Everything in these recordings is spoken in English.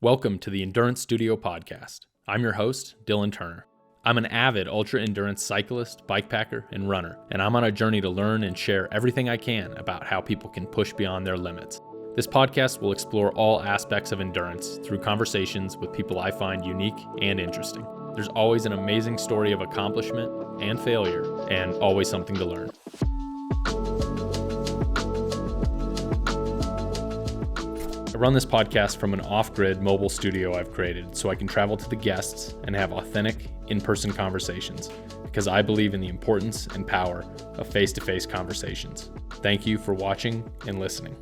Welcome to the Endurance Studio podcast. I'm your host, Dylan Turner. I'm an avid ultra-endurance cyclist, bikepacker, and runner, and I'm on a journey to learn and share everything I can about how people can push beyond their limits. This podcast will explore all aspects of endurance through conversations with people I find unique and interesting. There's always an amazing story of accomplishment and failure, and always something to learn. I run this podcast from an off-grid mobile studio I've created so I can travel to the guests and have authentic, in-person conversations because I believe in the importance and power of face-to-face conversations. Thank you for watching and listening.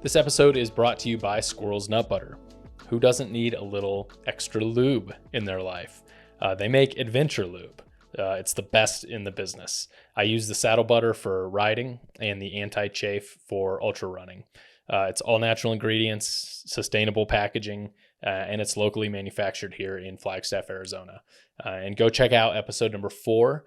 This episode is brought to you by Squirrel's Nut Butter. Who doesn't need a little extra lube in their life? They make adventure lube. It's the best in the business. I use the saddle butter for riding and the anti-chafe for ultra running. It's all natural ingredients, sustainable packaging, and it's locally manufactured here in Flagstaff, Arizona. And go check out episode number 4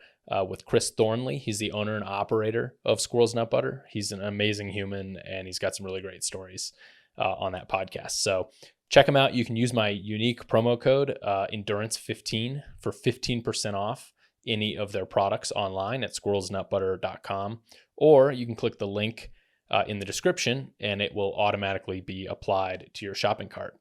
with Chris Thornley. He's the owner and operator of Squirrel's Nut Butter. He's an amazing human, and he's got some really great stories on that podcast. So check him out. You can use my unique promo code, Endurance15, for 15% off any of their products online at squirrelsnutbutter.com, or you can click the link in the description and it will automatically be applied to your shopping cart.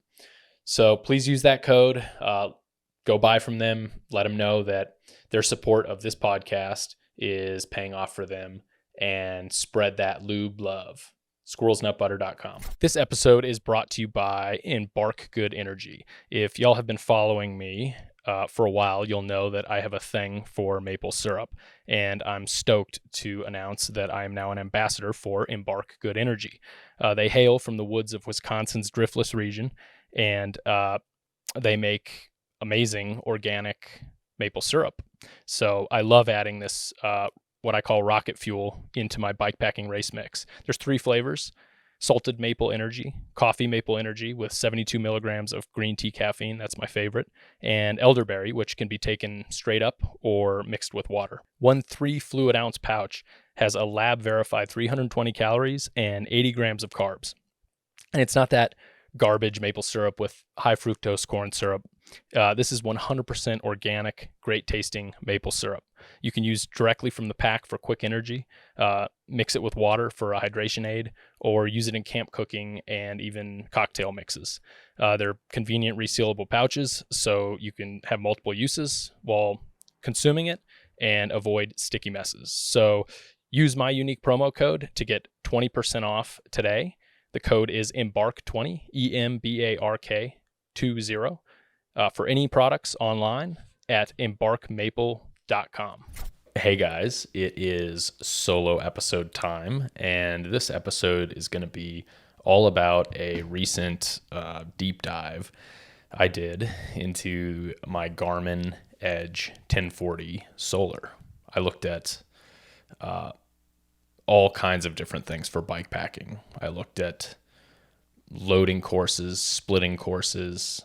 So please use that code. Go buy from them. Let them know that their support of this podcast is paying off for them, and spread that lube love. squirrelsnutbutter.com. This episode is brought to you by Embark Good Energy. If y'all have been following me for a while, you'll know that I have a thing for maple syrup, and I'm stoked to announce that I am now an ambassador for Embark Good Energy. They hail from the woods of Wisconsin's driftless region, and they make amazing organic maple syrup. So I love adding this, what I call rocket fuel, into my bikepacking race mix. There's 3 flavors: salted maple energy, coffee maple energy with 72 milligrams of green tea caffeine, that's my favorite, and elderberry, which can be taken straight up or mixed with water. One 3 fluid ounce pouch has a lab verified 320 calories and 80 grams of carbs. And it's not that garbage maple syrup with high fructose corn syrup. This is 100% organic, great tasting maple syrup. You can use directly from the pack for quick energy, mix it with water for a hydration aid, or use it in camp cooking and even cocktail mixes. They're convenient resealable pouches, so you can have multiple uses while consuming it and avoid sticky messes. So use my unique promo code to get 20% off today. The code is EMBARK20, EMBARK20, for any products online at embarkmaple.com. Hey guys, it is solo episode time, and this episode is going to be all about a recent deep dive I did into my Garmin Edge 1040 Solar. I looked at all kinds of different things for bikepacking. I looked at loading courses, splitting courses,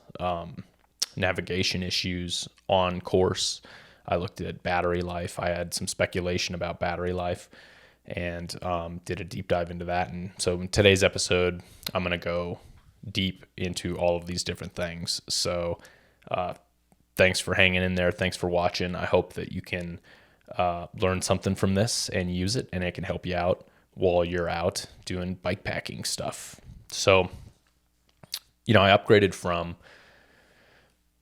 navigation issues on course. I looked at battery life. I had some speculation about battery life and did a deep dive into that. And so in today's episode, I'm going to go deep into all of these different things. So thanks for hanging in there. Thanks for watching. I hope that you can learn something from this and use it, and it can help you out while you're out doing bikepacking stuff. So, I upgraded from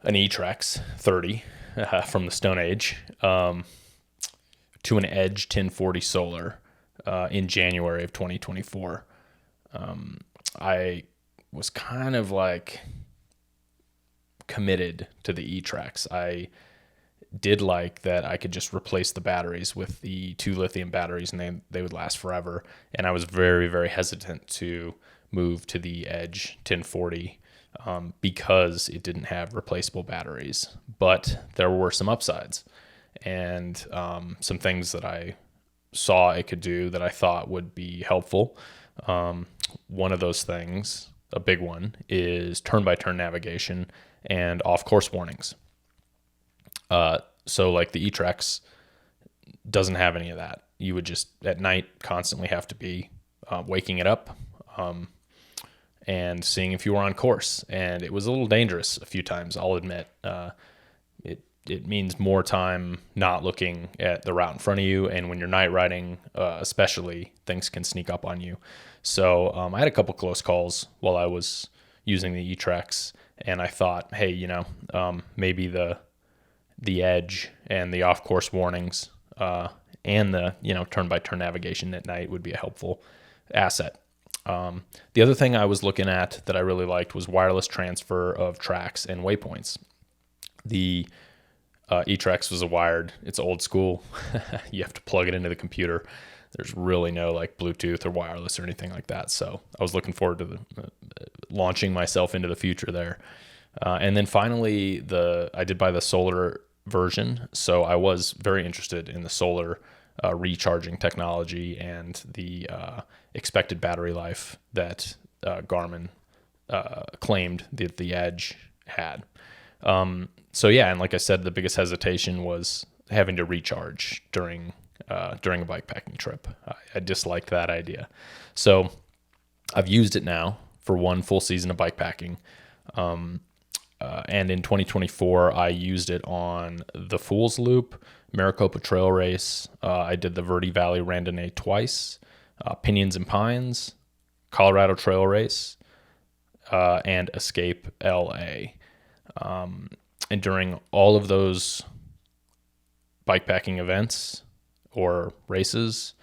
an Etrex 30 from the Stone Age to an Edge 1040 Solar in January of 2024. I was kind of like committed to the Etrex. I did like that I could just replace the batteries with the 2 lithium batteries, and they would last forever. And I was very, very hesitant to move to the Edge 1040 because it didn't have replaceable batteries. But there were some upsides and some things that I saw it could do that I thought would be helpful. One of those things, a big one, is turn-by-turn navigation and off-course warnings. So like the Etrex doesn't have any of that. You would just at night constantly have to be waking it up and seeing if you were on course. And it was a little dangerous a few times, I'll admit. It means more time not looking at the route in front of you, and when you're night riding, especially, things can sneak up on you. So I had a couple close calls while I was using the Etrex, and I thought, hey, maybe the Edge and the off-course warnings and the turn-by-turn navigation at night would be a helpful asset. The other thing I was looking at that I really liked was wireless transfer of tracks and waypoints. The Etrex was it's old school. You have to plug it into the computer. There's really no like Bluetooth or wireless or anything like that. So I was looking forward to launching myself into the future there. And then finally, I did buy the solar version. So I was very interested in the solar recharging technology and the expected battery life that Garmin claimed that the Edge had. So yeah, and like I said, the biggest hesitation was having to recharge during a bikepacking trip. I disliked that idea. So I've used it now for one full season of bikepacking. And in 2024, I used it on the Fool's Loop, Maricopa Trail Race. I did the Verde Valley Randonnée twice, Pinions and Pines, Colorado Trail Race, and Escape LA. And during all of those bikepacking events or races,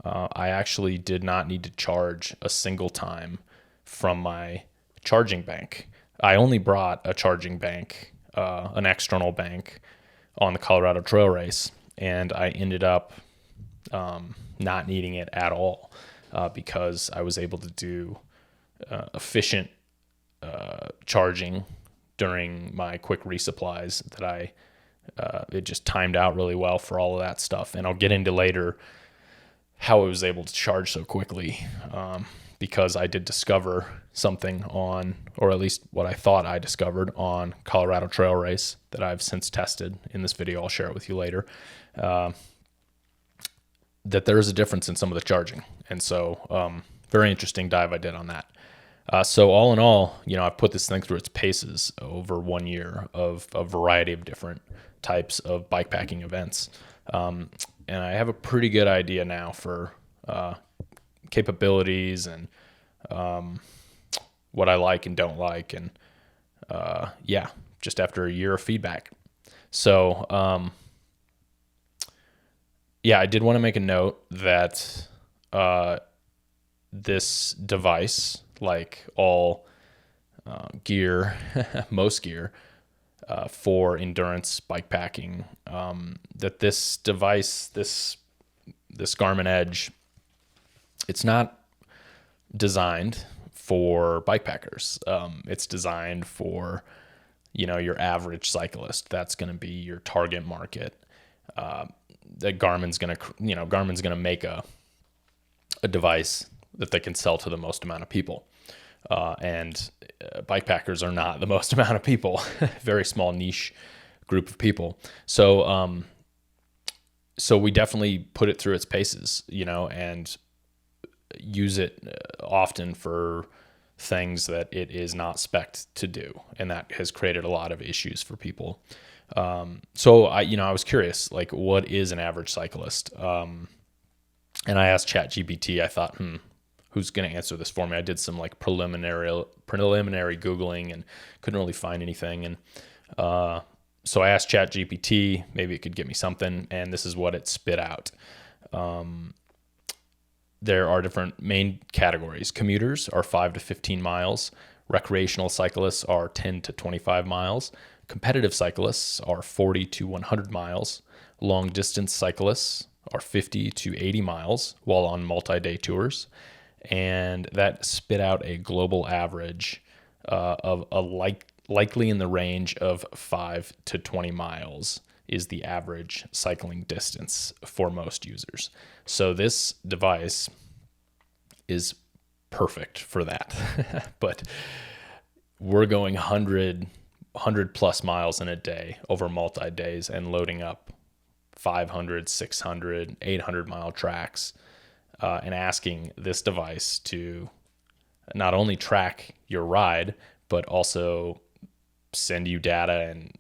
I actually did not need to charge a single time from my charging bank. I only brought a charging bank, an external bank, on the Colorado Trail Race, and I ended up not needing it at all because I was able to do efficient charging during my quick resupplies that it just timed out really well for all of that stuff. And I'll get into later how I was able to charge so quickly because I did discover something on, or at least what I thought I discovered on Colorado Trail Race that I've since tested in this video. I'll share it with you later. That there is a difference in some of the charging. And so very interesting dive I did on that. So all in all, I've put this thing through its paces over 1 year of a variety of different types of bikepacking events. And I have a pretty good idea now for capabilities and what I like and don't like. And just after a year of feedback. So I did want to make a note that this device, like all gear, most gear for endurance bikepacking, that this device, this Garmin Edge, it's not designed for bikepackers. It's designed for, your average cyclist. That's going to be your target market. That Garmin's going to make a device that they can sell to the most amount of people. And bikepackers are not the most amount of people, very small niche group of people. So we definitely put it through its paces, and use it often for things that it is not spec'd to do. And that has created a lot of issues for people. So I was curious, like, what is an average cyclist? And I asked ChatGPT, I thought, who's going to answer this for me? I did some like preliminary Googling and couldn't really find anything. And so I asked ChatGPT, maybe it could get me something, and this is what it spit out. There are different main categories. Commuters are 5 to 15 miles. Recreational cyclists are 10 to 25 miles. Competitive cyclists are 40 to 100 miles. Long distance cyclists are 50 to 80 miles while on multi-day tours. And that spit out a global average of likely in the range of 5 to 20 miles is the average cycling distance for most users. So this device is perfect for that. But we're going 100 plus miles in a day over multi-days and loading up 500, 600, 800 mile tracks and asking this device to not only track your ride, but also send you data and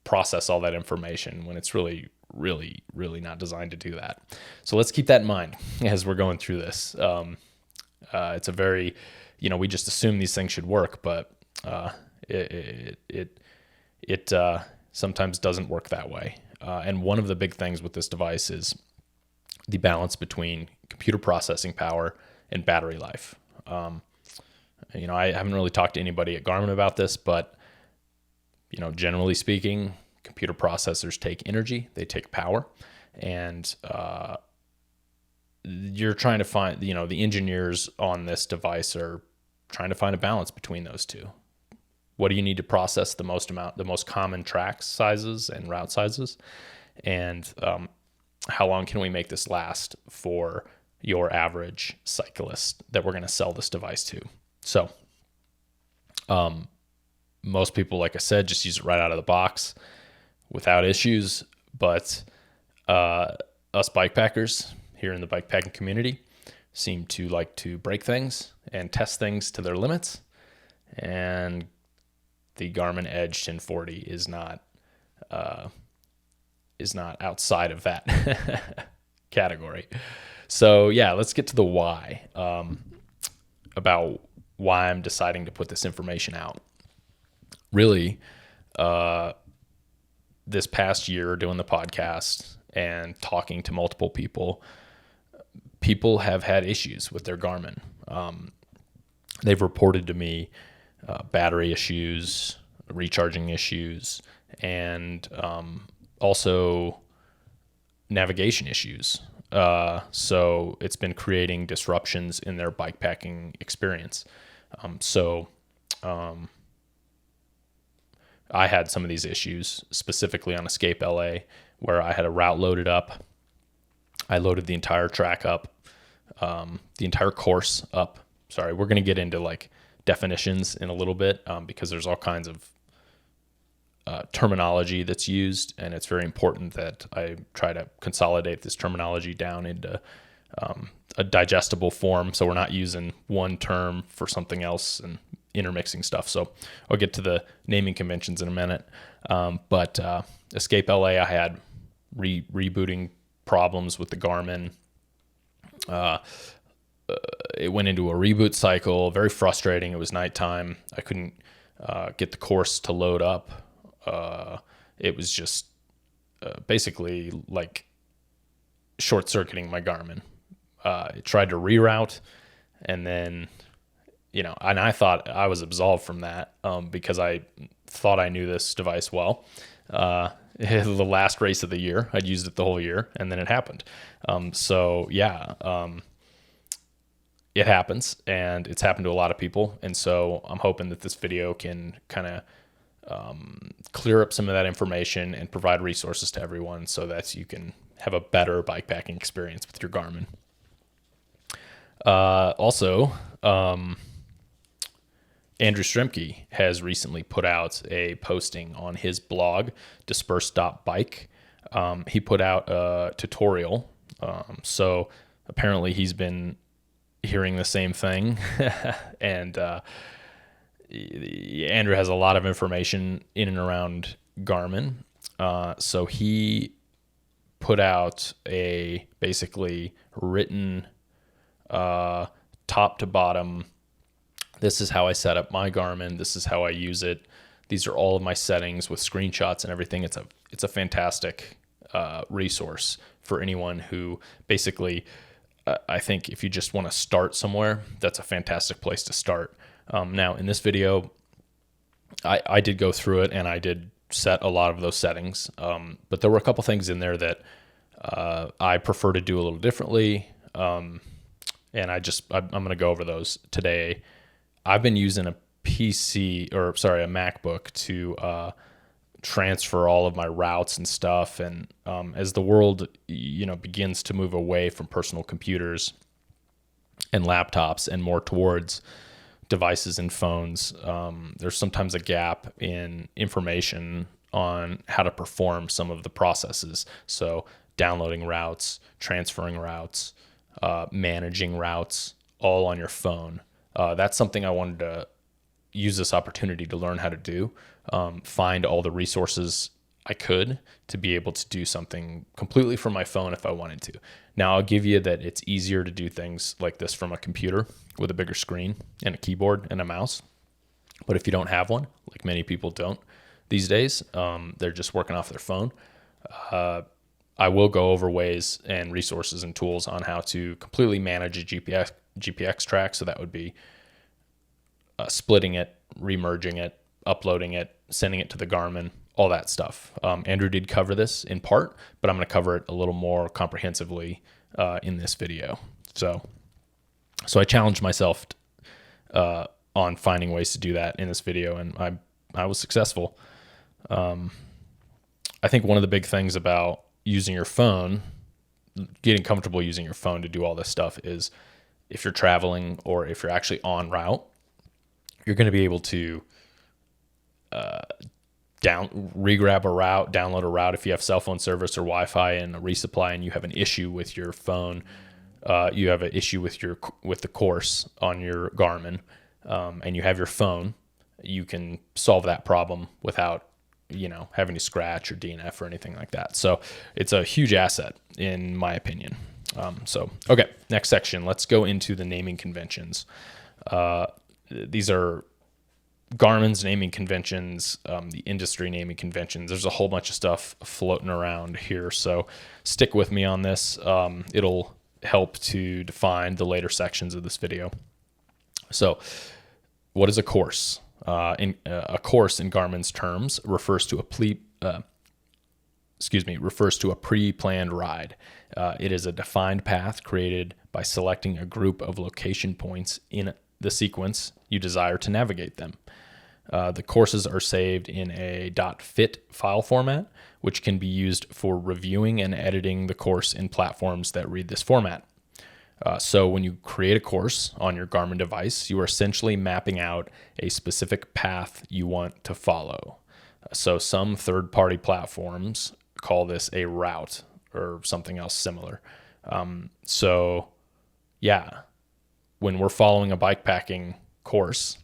process all that information when it's really, really, really not designed to do that. So let's keep that in mind as we're going through this. It's a very, we just assume these things should work, but it sometimes doesn't work that way. And one of the big things with this device is the balance between computer processing power and battery life. I haven't really talked to anybody at Garmin about this, but generally speaking, computer processors take energy, they take power, and you're trying to find, the engineers on this device are trying to find a balance between those two. What do you need to process the most common track sizes and route sizes? And how long can we make this last for your average cyclist that we're going to sell this device to? So, most people, like I said, just use it right out of the box without issues. But us bikepackers here in the bikepacking community seem to like to break things and test things to their limits. And the Garmin Edge 1040 is not outside of that category. So yeah, let's get to the why, about why I'm deciding to put this information out. Really, this past year doing the podcast and talking to multiple people have had issues with their Garmin. They've reported to me battery issues, recharging issues, and also navigation issues. So it's been creating disruptions in their bikepacking experience. I had some of these issues, specifically on Escape LA, where I had a route loaded up. I loaded the entire track up, the entire course up. Sorry, we're going to get into like definitions in a little bit, because there's all kinds of terminology that's used, and it's very important that I try to consolidate this terminology down into a digestible form, so we're not using one term for something else and intermixing stuff. So I'll get to the naming conventions in a minute. But Escape LA, I had rebooting problems with the Garmin. It went into a reboot cycle, very frustrating. It was nighttime. I couldn't get the course to load up. It was just basically like short-circuiting my Garmin. It tried to reroute, and then, and I thought I was absolved from that because I thought I knew this device well. The last race of the year, I'd used it the whole year, and then it happened. It happens, and it's happened to a lot of people. And so I'm hoping that this video can kind of clear up some of that information and provide resources to everyone so that you can have a better bikepacking experience with your Garmin. Andrew Stremke has recently put out a posting on his blog, disperse.bike. He put out a tutorial. So apparently he's been hearing the same thing. And Andrew has a lot of information in and around Garmin. So he put out a basically written top to bottom, this is how I set up my Garmin, this is how I use it, these are all of my settings with screenshots and everything. It's a fantastic resource for anyone who basically, I think if you just want to start somewhere, that's a fantastic place to start. Now in this video, I did go through it and I did set a lot of those settings, but there were a couple things in there that I prefer to do a little differently. And I'm going to go over those today. I've been using a MacBook to transfer all of my routes and stuff. And as the world, begins to move away from personal computers and laptops and more towards devices and phones, there's sometimes a gap in information on how to perform some of the processes. So downloading routes, transferring routes, managing routes, all on your phone. That's something I wanted to use this opportunity to learn how to do, find all the resources I could to be able to do something completely from my phone if I wanted to. Now, I'll give you that it's easier to do things like this from a computer with a bigger screen and a keyboard and a mouse. But if you don't have one, like many people don't these days, they're just working off their phone. I will go over ways and resources and tools on how to completely manage a GPX track. So that would be splitting it, remerging it, uploading it, sending it to the Garmin, all that stuff. Andrew did cover this in part, but I'm going to cover it a little more comprehensively in this video. So I challenged myself on finding ways to do that in this video, and I was successful. I think one of the big things about using your phone, getting comfortable using your phone to do all this stuff, is if you're traveling or if you're actually en route, you're going to be able to regrab a route, download a route if you have cell phone service or Wi-Fi and a resupply, and you have an issue with your phone. You have an issue with the course on your Garmin, and you have your phone. You can solve that problem without having to scratch or DNF or anything like that. So it's a huge asset in my opinion. Okay, next section. Let's go into the naming conventions. These are Garmin's naming conventions, the industry naming conventions. There's a whole bunch of stuff floating around here, so stick with me on this. It'll help to define the later sections of this video. So, what is a course? A course in Garmin's terms refers to a pre-planned ride. It is a defined path created by selecting a group of location points in the sequence you desire to navigate them. The courses are saved in a .fit file format, which can be used for reviewing and editing the course in platforms that read this format. So when you create a course on your Garmin device, you are essentially mapping out a specific path you want to follow. So some third-party platforms call this a route or something else similar. When we're following a bikepacking course,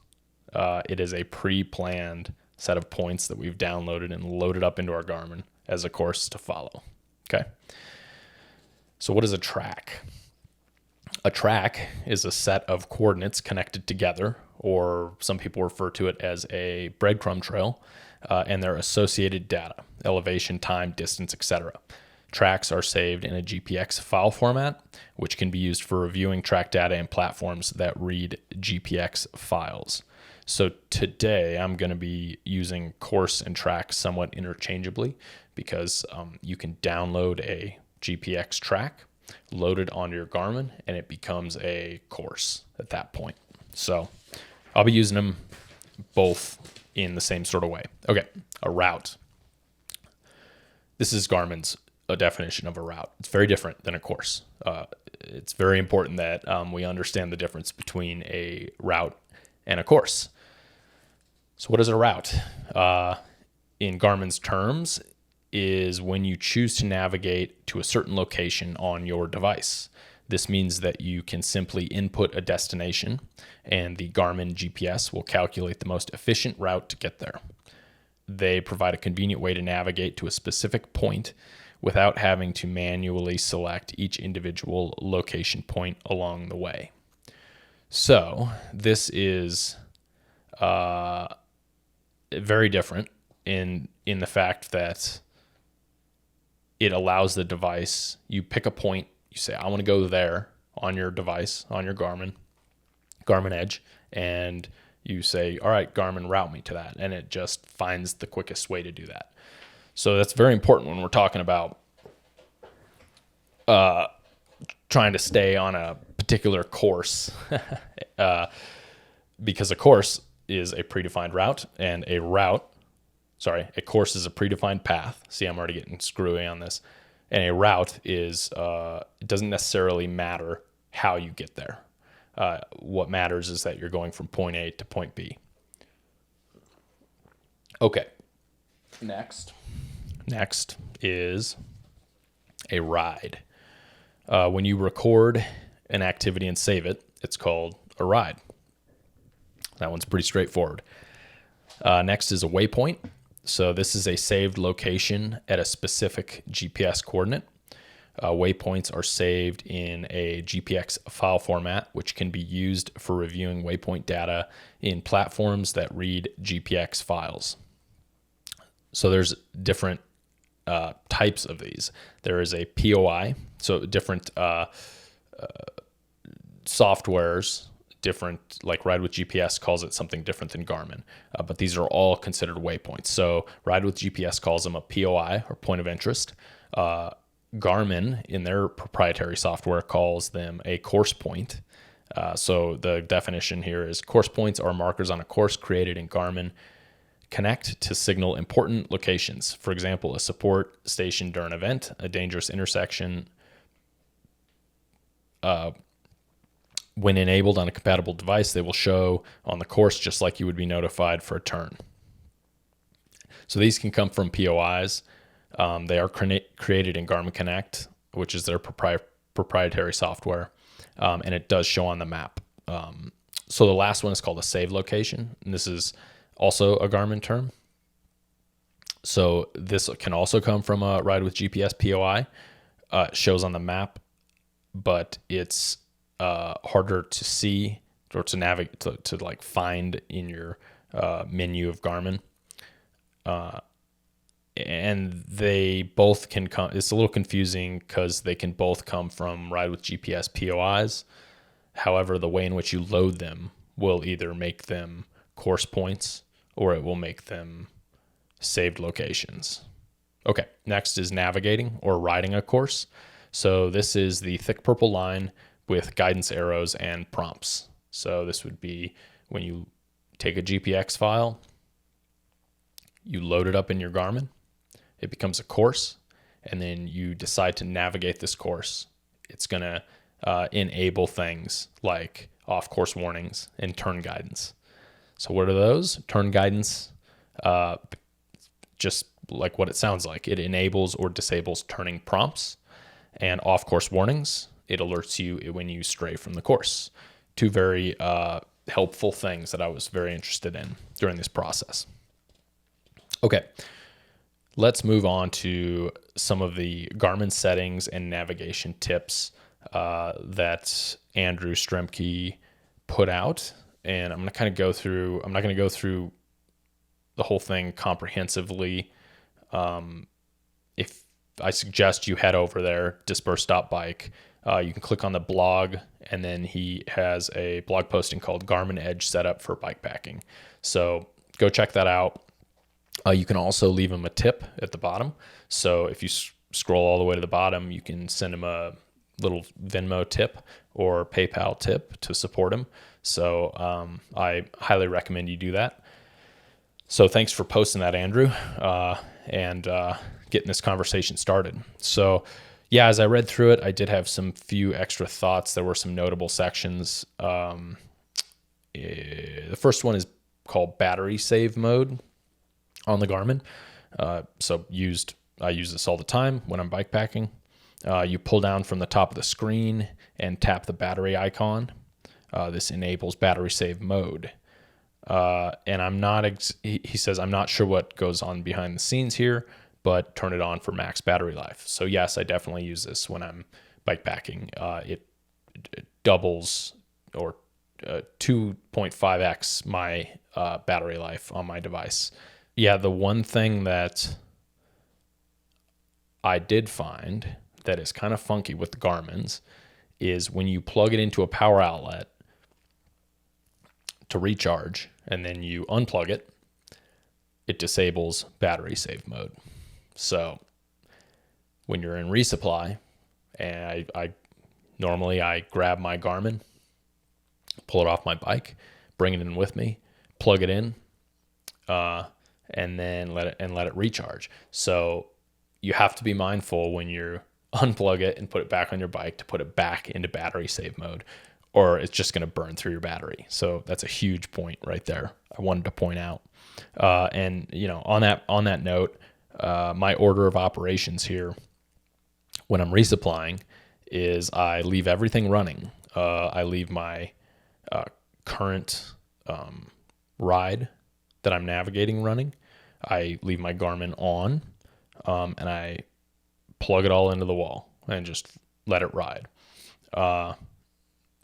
it is a pre-planned set of points that we've downloaded and loaded up into our Garmin as a course to follow. Okay. So what is a track? A track is a set of coordinates connected together, or some people refer to it as a breadcrumb trail, and their associated data, elevation, time, distance, etc. Tracks are saved in a GPX file format, which can be used for reviewing track data in platforms that read GPX files. So today I'm going to be using course and track somewhat interchangeably because you can download a GPX track, load it onto your Garmin, and it becomes a course at that point. So I'll be using them both in the same sort of way. Okay, a route. This is Garmin's definition of a route. It's very different than a course. It's very important that we understand the difference between a route and a course. So what is a route? In Garmin's terms, is when you choose to navigate to a certain location on your device. This means that you can simply input a destination and the Garmin GPS will calculate the most efficient route to get there. They provide a convenient way to navigate to a specific point without having to manually select each individual location point along the way. So this is very different in the fact that it allows the device, you pick a point, you say, I want to go there on your device, on your Garmin Edge, and you say, all right, Garmin, route me to that. And it just finds the quickest way to do that. So that's very important when we're talking about trying to stay on a particular course, because a course is a predefined route, and a course is a predefined path. See, I'm already getting screwy on this. And a route is, it doesn't necessarily matter how you get there. What matters is that you're going from point A to point B. Okay. Next is a ride. When you record an activity and save it, it's called a ride. That one's pretty straightforward. Next is a waypoint. So this is a saved location at a specific GPS coordinate. Waypoints are saved in a GPX file format, which can be used for reviewing waypoint data in platforms that read GPX files. So there's different types of these. There is a POI, so different softwares, different, like Ride with GPS calls it something different than Garmin, but these are all considered waypoints. So Ride with GPS calls them a POI, or point of interest. Garmin, in their proprietary software, calls them a course point. So the definition here is course points are markers on a course created in Garmin Connect to signal important locations. For example, a support station during an event, a dangerous intersection. When enabled on a compatible device, they will show on the course just like you would be notified for a turn. So these can come from POIs. They are created in Garmin Connect, which is their proprietary software, and it does show on the map. So the last one is called a save location, and this is also a Garmin term. So this can also come from a Ride with GPS POI. It shows on the map, but it's harder to see or to navigate to like find in your menu of Garmin. And they both can come. It's a little confusing because they can both come from Ride with GPS POIs. However, the way in which you load them will either make them course points or it will make them saved locations. Okay, next is navigating or riding a course. So this is the thick purple line with guidance arrows and prompts. So this would be when you take a GPX file, you load it up in your Garmin, it becomes a course, and then you decide to navigate this course. It's going to enable things like off-course warnings and turn guidance. So what are those? Turn guidance, just like what it sounds like. It enables or disables turning prompts, and off-course warnings, it alerts you when you stray from the course. Two very helpful things that I was very interested in during this process. Okay, let's move on to some of the Garmin settings and navigation tips that Andrew Stremke put out. And I'm going to kind of go through, I'm not going to go through the whole thing comprehensively. If I suggest you head over there, disperse.bike, you can click on the blog, and then he has a blog posting called Garmin Edge Setup for Bikepacking. So go check that out. You can also leave him a tip at the bottom. So if you scroll all the way to the bottom, you can send him a little Venmo tip or PayPal tip to support him. So I highly recommend you do that. So thanks for posting that, Andrew, and getting this conversation started. So yeah, as I read through it, I did have some few extra thoughts. There were some notable sections. The first one is called battery save mode on the Garmin. So I use this all the time when I'm bikepacking. You pull down from the top of the screen and tap the battery icon. This enables battery save mode. And he says, I'm not sure what goes on behind the scenes here, but turn it on for max battery life. So yes, I definitely use this when I'm bikepacking. It doubles or 2.5x my battery life on my device. Yeah, the one thing that I did find that is kind of funky with the Garmin's is when you plug it into a power outlet to recharge and then you unplug it, it disables battery save mode. So when you're in resupply, and I normally grab my Garmin, pull it off my bike, bring it in with me, plug it in, and then let it recharge. So you have to be mindful when you unplug it and put it back on your bike to put it back into battery save mode, or it's just going to burn through your battery. So that's a huge point right there. I wanted to point out. And on that note, my order of operations here when I'm resupplying is I leave everything running. I leave my current ride that I'm navigating running, I leave my Garmin on, and I plug it all into the wall and just let it ride.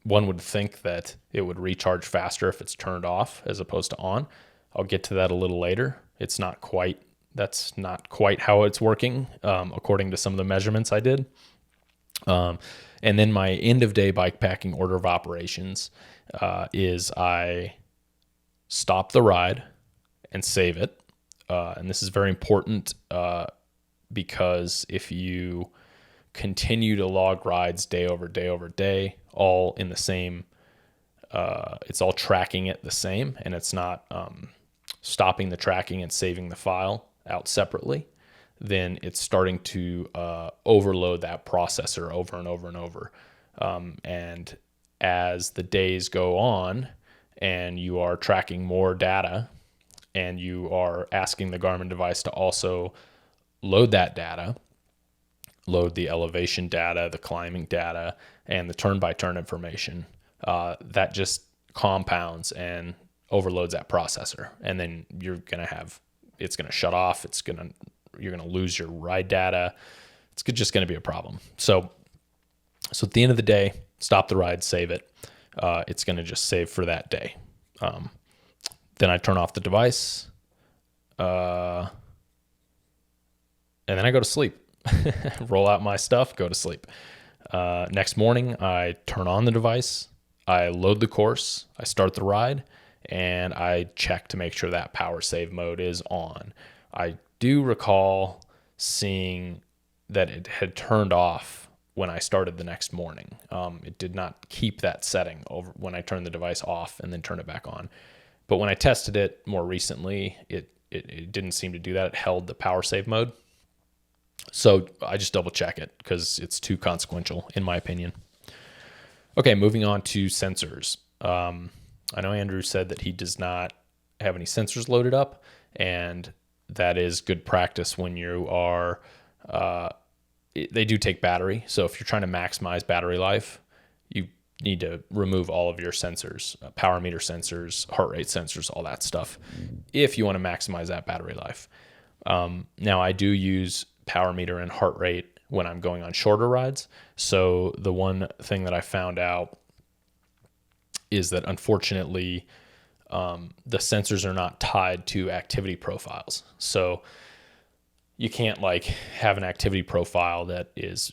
One would think that it would recharge faster if it's turned off as opposed to on. I'll get to that a little later. That's not quite how it's working, according to some of the measurements I did. And then my end of day bikepacking order of operations is I stop the ride and save it. And this is very important because if you continue to log rides day over day over day, all in the same, it's all tracking it the same, and it's not stopping the tracking and saving the file out separately, then it's starting to overload that processor over and over and over. And as the days go on and you are tracking more data and you are asking the Garmin device to also load that data, load the elevation data, the climbing data, and the turn-by-turn information, that just compounds and overloads that processor. And then it's going to shut off. You're going to lose your ride data. It's just going to be a problem. So at the end of the day, stop the ride, save it. It's going to just save for that day. Then I turn off the device, and then I go to sleep. Roll out my stuff, go to sleep. Next morning, I turn on the device, I load the course, I start the ride, and I check to make sure that power save mode is on. I do recall seeing that it had turned off when I started the next morning. It did not keep that setting over when I turned the device off and then turn it back on. But when I tested it more recently, it didn't seem to do that. It held the power save mode. So I just double check it because it's too consequential in my opinion. Okay, moving on to sensors. I know Andrew said that he does not have any sensors loaded up, and that is good practice when you are, they do take battery. So if you're trying to maximize battery life, you need to remove all of your sensors, power meter sensors, heart rate sensors, all that stuff, if you want to maximize that battery life. Now I do use power meter and heart rate when I'm going on shorter rides. So the one thing that I found out is that unfortunately, the sensors are not tied to activity profiles. So you can't have an activity profile that is,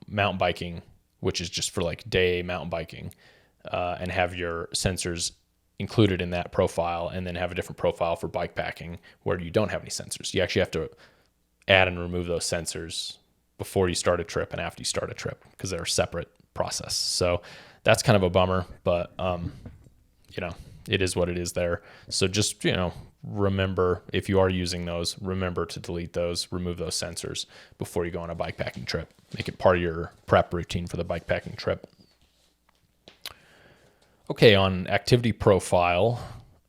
mountain biking, which is just for day mountain biking, and have your sensors included in that profile, and then have a different profile for bikepacking where you don't have any sensors. You actually have to add and remove those sensors before you start a trip and after you start a trip because they're a separate process. So that's kind of a bummer, but it is what it is there. So just, remember, if you are using those, remember to delete those, remove those sensors before you go on a bikepacking trip. Make it part of your prep routine for the bikepacking trip. Okay, on activity profile,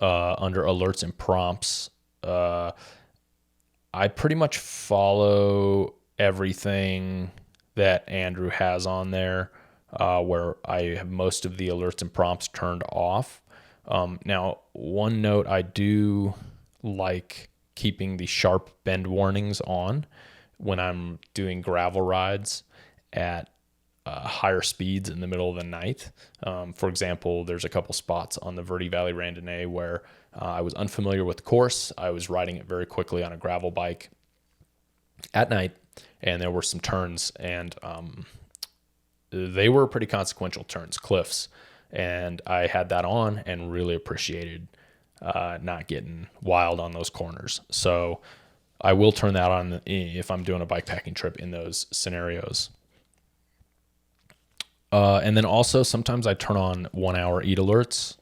under alerts and prompts, I pretty much follow everything that Andrew has on there, where I have most of the alerts and prompts turned off. Now, one note, I do like keeping the sharp bend warnings on when I'm doing gravel rides at higher speeds in the middle of the night. For example, there's a couple spots on the Verde Valley Randonnée where I was unfamiliar with the course. I was riding it very quickly on a gravel bike at night, and there were some turns, and they were pretty consequential turns, cliffs, and I had that on and really appreciated not getting wild on those corners. So I will turn that on if I'm doing a bikepacking trip in those scenarios. And then also sometimes I turn on 1 hour eat alerts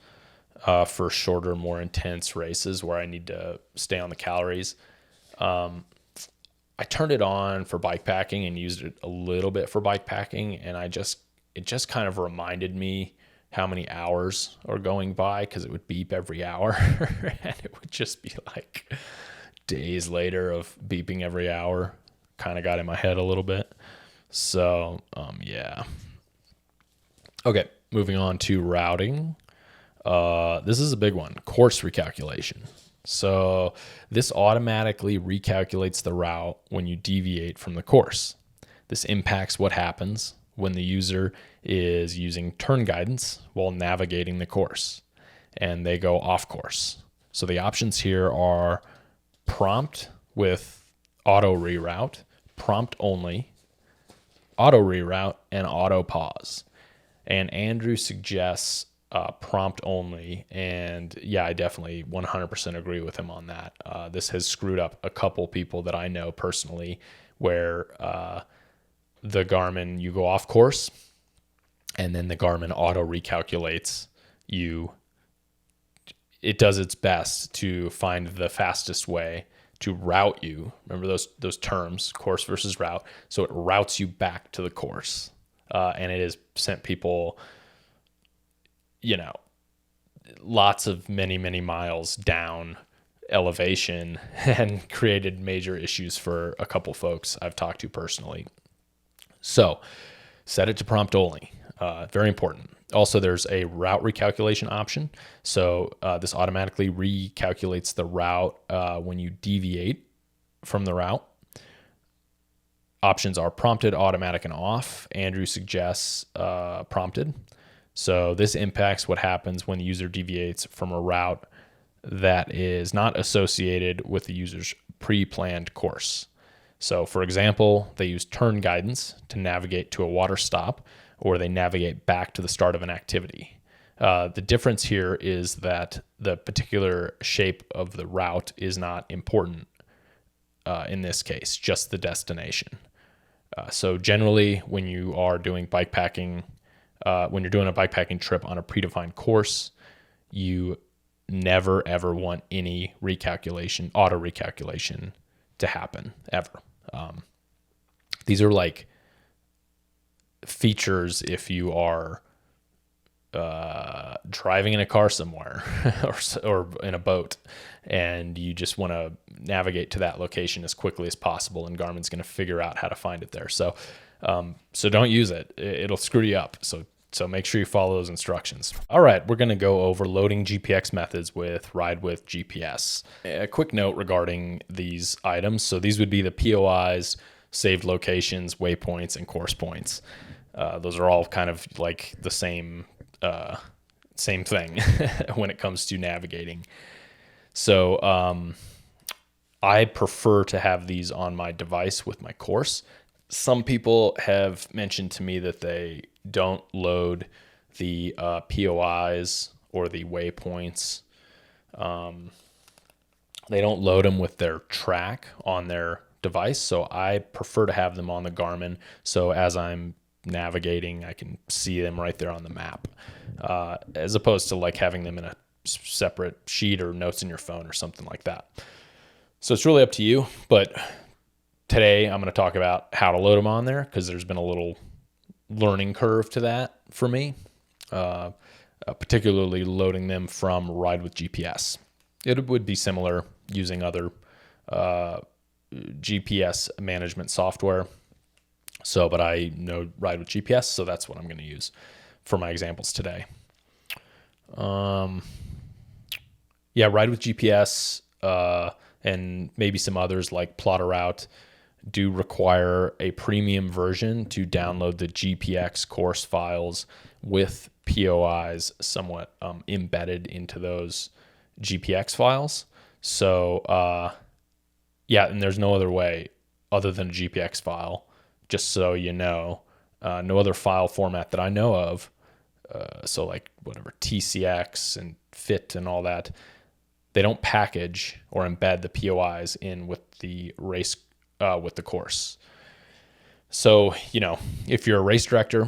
for shorter, more intense races where I need to stay on the calories. I turned it on for bikepacking and used it a little bit for bikepacking, and it just kind of reminded me how many hours are going by because it would beep every hour and it would just be days later of beeping every hour. Kind of got in my head a little bit. So, yeah. Okay, moving on to routing. This is a big one, course recalculation. So this automatically recalculates the route when you deviate from the course. This impacts what happens when the user is using turn guidance while navigating the course and they go off course. So the options here are prompt with auto reroute, prompt only, auto reroute, and auto pause. And Andrew suggests prompt only. And yeah, I definitely 100% agree with him on that. This has screwed up a couple people that I know personally where the Garmin, you go off course and then the Garmin auto recalculates you. It does its best to find the fastest way to route you. Remember those terms, course versus route. So it routes you back to the course. And it has sent people, lots of many miles down elevation and created major issues for a couple folks I've talked to personally. So set it to prompt only. Very important. Also, there's a route recalculation option. So this automatically recalculates the route when you deviate from the route. Options are prompted, automatic, and off. Andrew suggests prompted. So this impacts what happens when the user deviates from a route that is not associated with the user's pre-planned course. So for example, they use turn guidance to navigate to a water stop, or they navigate back to the start of an activity. The difference here is that the particular shape of the route is not important in this case, just the destination. So generally, when you are doing bikepacking, when you're doing a bikepacking trip on a predefined course, you never ever want any recalculation, auto recalculation to happen ever. These are like features if you are driving in a car somewhere or in a boat and you just want to navigate to that location as quickly as possible, and Garmin's going to figure out how to find it there. So don't use it. It'll screw you up. So make sure you follow those instructions. All right, we're going to go over loading GPX methods with Ride with GPS. A quick note regarding these items. So these would be the POIs, saved locations, waypoints, and course points. Those are all kind of like the same thing when it comes to navigating. So I prefer to have these on my device with my course. Some people have mentioned to me that they don't load the POIs or the waypoints. They don't load them with their track on their device. So I prefer to have them on the Garmin. So as I'm navigating, I can see them right there on the map, as opposed to like having them in a separate sheet or notes in your phone or something like that. So it's really up to you. But today I'm going to talk about how to load them on there because there's been a little learning curve to that for me, particularly loading them from Ride with GPS. It would be similar using other GPS management software. But I know Ride with GPS, so that's what I'm going to use for my examples today. Ride with GPS and maybe some others like Plotter Out do require a premium version to download the GPX course files with POIs somewhat embedded into those GPX files. So, and there's no other way other than a GPX file, just so you know. No other file format that I know of, so like whatever TCX and FIT and all that, they don't package or embed the POIs in with the race with the course. So, if you're a race director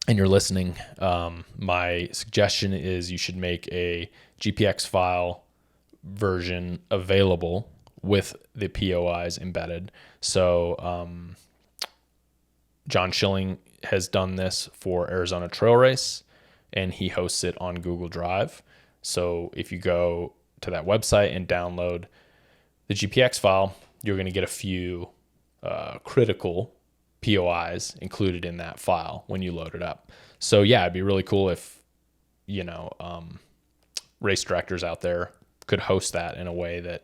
and you're listening, my suggestion is you should make a GPX file version available with the POIs embedded. So John Schilling has done this for Arizona Trail Race, and he hosts it on Google Drive. So if you go to that website and download the GPX file, you're going to get a few critical POIs included in that file when you load it up. So yeah, it'd be really cool if, race directors out there could host that in a way that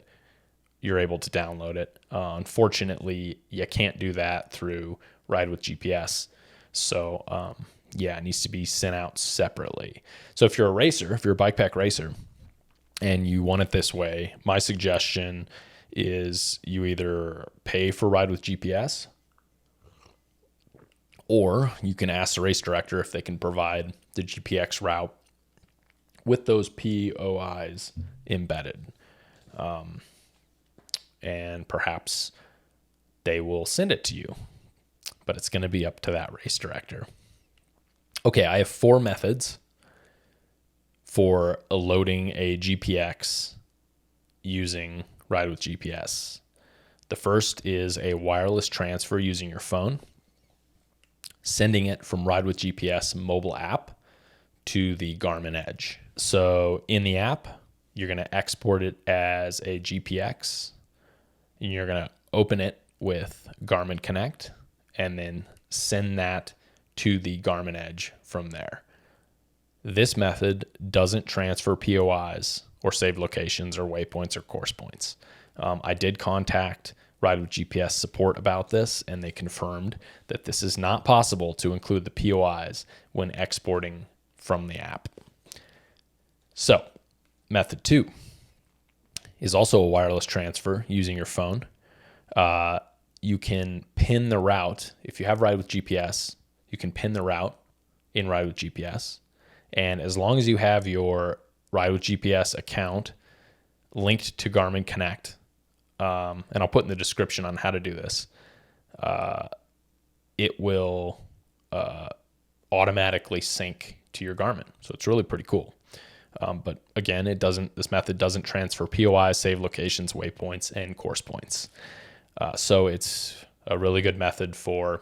you're able to download it. Unfortunately, you can't do that through Ride with GPS. So, it needs to be sent out separately. So if you're a racer, if you're a bike pack racer and you want it this way, my suggestion is you either pay for Ride with GPS, or you can ask the race director if they can provide the GPX route with those POIs embedded. And perhaps they will send it to you, but it's going to be up to that race director. Okay, I have 4 methods for loading a GPX using Ride with GPS. The first is a wireless transfer using your phone, sending it from Ride with GPS mobile app to the Garmin Edge. So in the app, you're going to export it as a GPX, and you're going to open it with Garmin Connect and then send that to the Garmin Edge from there. This method doesn't transfer POIs or save locations or waypoints or course points. I did contact Ride with GPS support about this, and they confirmed that this is not possible to include the POIs when exporting from the app. So, method 2 is also a wireless transfer using your phone. You can pin the route. If you have Ride with GPS, you can pin the route in Ride with GPS. And as long as you have your Ride with GPS account linked to Garmin Connect, and I'll put in the description on how to do this, it will automatically sync to your Garmin. So it's really pretty cool. But again, this method doesn't transfer POIs, save locations, waypoints, and course points. So it's a really good method for,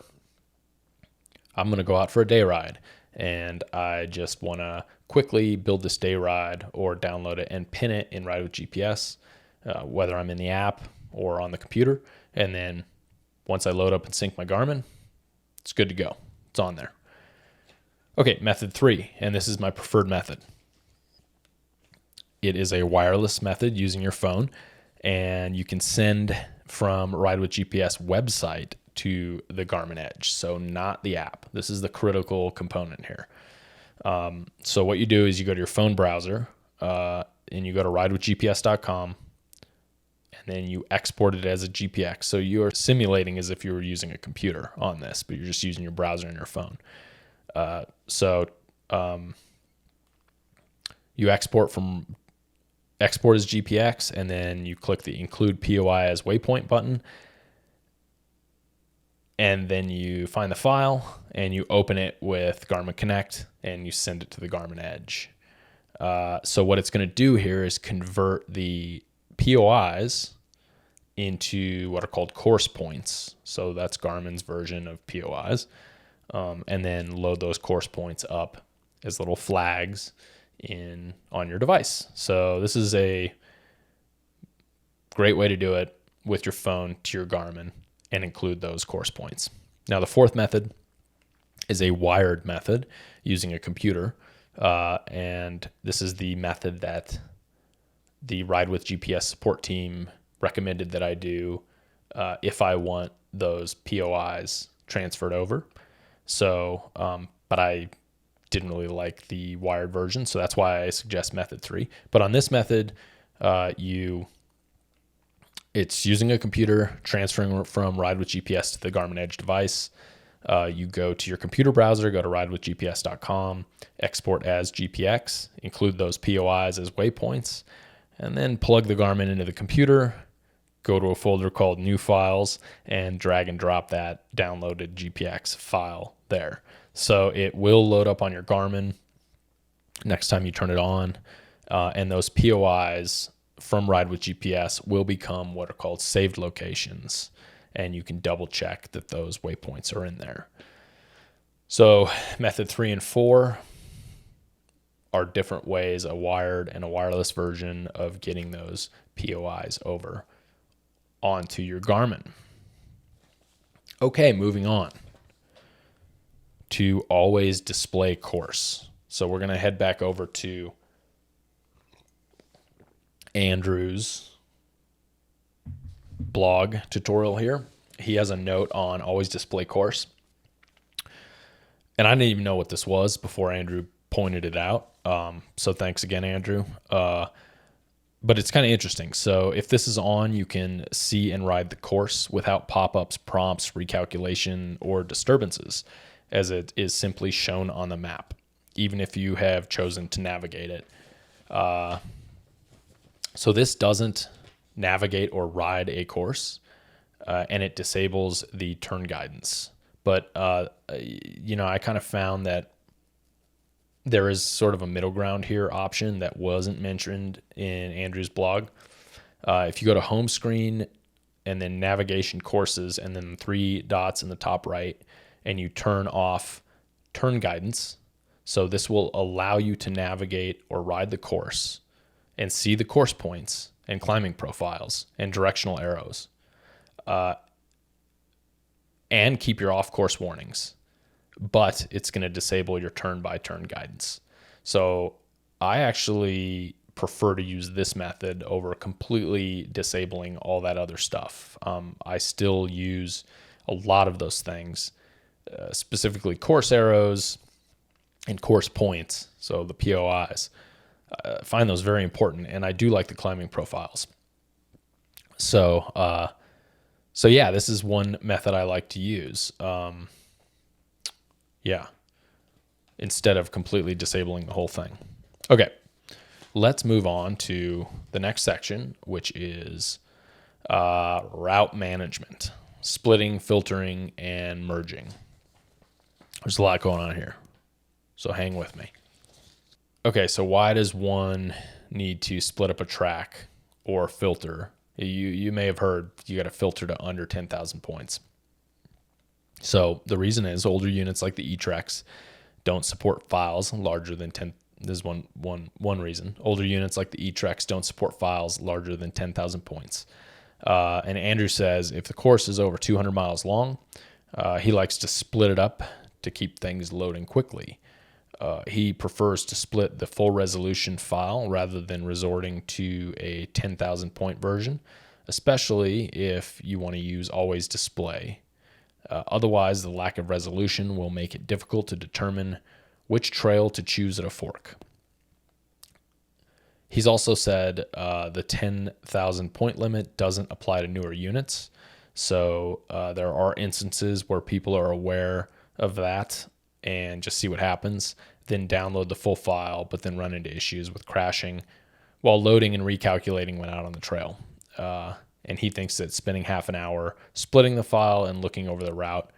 I'm going to go out for a day ride and I just want to quickly build this day ride or download it and pin it in Ride with GPS, whether I'm in the app or on the computer. And then once I load up and sync my Garmin, it's good to go. It's on there. Okay, method 3, and this is my preferred method. It is a wireless method using your phone, and you can send from Ride with GPS website to the Garmin Edge. So not the app. This is the critical component here. So what you do is you go to your phone browser, and you go to RWGPS.com, and then you export it as a GPX. So you are simulating as if you were using a computer on this, but you're just using your browser and your phone. You export as GPX, and then you click the include POI as waypoint button, and then you find the file and you open it with Garmin Connect and you send it to the Garmin Edge. So what it's going to do here is convert the POIs into what are called course points. So that's Garmin's version of POIs. And then load those course points up as little flags on your device. So this is a great way to do it with your phone to your Garmin and include those course points. Now, the 4th method is a wired method using a computer. And this is the method that the Ride with GPS support team recommended that I do if I want those POIs transferred over. So, but I didn't really like the wired version, so that's why I suggest method 3. But on this method, it's using a computer, transferring from Ride with GPS to the Garmin Edge device. You go to your computer browser, go to RWGPS.com, export as GPX, include those POIs as waypoints, and then plug the Garmin into the computer, go to a folder called New Files, and drag and drop that downloaded GPX file there. So it will load up on your Garmin next time you turn it on, and those POIs from Ride with GPS will become what are called saved locations, and you can double check that those waypoints are in there. So method 3 and 4 are different ways, a wired and a wireless version of getting those POIs over onto your Garmin. Okay, moving on to always display course. So we're going to head back over to Andrew's blog tutorial here. He has a note on always display course. And I didn't even know what this was before Andrew pointed it out. So thanks again, Andrew. But it's kind of interesting. So if this is on, you can see and ride the course without pop-ups, prompts, recalculation, or disturbances, as it is simply shown on the map, even if you have chosen to navigate it. So this doesn't navigate or ride a course, and it disables the turn guidance. But, I kind of found that there is sort of a middle ground here option that wasn't mentioned in Andrew's blog. If you go to home screen and then navigation courses and then 3 dots in the top right, and you turn off turn guidance. So this will allow you to navigate or ride the course and see the course points and climbing profiles and directional arrows, and keep your off-course warnings. But it's going to disable your turn-by-turn guidance. So I actually prefer to use this method over completely disabling all that other stuff. I still use a lot of those things, specifically course arrows and course points, so the POIs. I find those very important, and I do like the climbing profiles. So yeah, this is one method I like to use. Instead of completely disabling the whole thing. Okay, let's move on to the next section, which is route management, splitting, filtering, and merging. There's a lot going on here, so hang with me. Okay, so why does one need to split up a track or filter? You may have heard you got to filter to under 10,000 points. So the reason is older units like the Etrex don't support files larger than 10. This is one reason. Older units like the Etrex don't support files larger than 10,000 points. And Andrew says if the course is over 200 miles long, he likes to split it up to keep things loading quickly. He prefers to split the full resolution file rather than resorting to a 10,000 point version, especially if you want to use always display. Otherwise, the lack of resolution will make it difficult to determine which trail to choose at a fork. He's also said the 10,000 point limit doesn't apply to newer units. So there are instances where people are aware of that and just see what happens, then download the full file, but then run into issues with crashing while loading and recalculating when out on the trail. And he thinks that spending half an hour splitting the file and looking over the route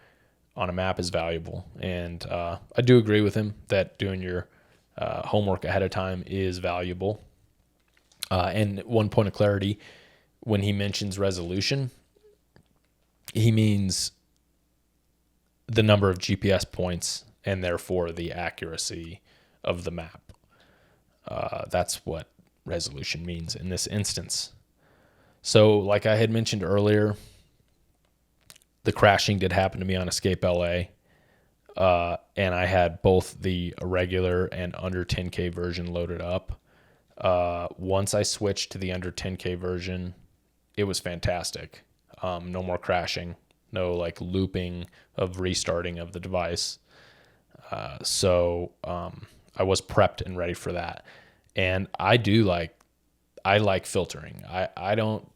on a map is valuable. And I do agree with him that doing your homework ahead of time is valuable. And one point of clarity, when he mentions resolution, he means the number of GPS points and therefore the accuracy of the map. That's what resolution means in this instance. So like I had mentioned earlier, the crashing did happen to me on Escape LA. And I had both the regular and under 10K version loaded up. Once I switched to the under 10K version, it was fantastic. No more crashing, no like looping of restarting of the device. So I was prepped and ready for that. And I like filtering. I don't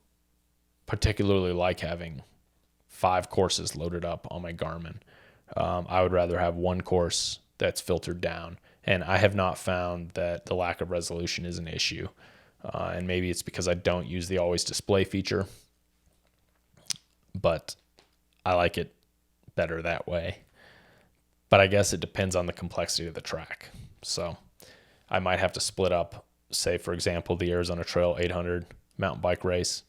particularly like having 5 courses loaded up on my Garmin. I would rather have one course that's filtered down. And I have not found that the lack of resolution is an issue. And maybe it's because I don't use the always display feature, but I like it better that way. But I guess it depends on the complexity of the track. So I might have to split up, say, for example, the Arizona Trail 800 mountain bike race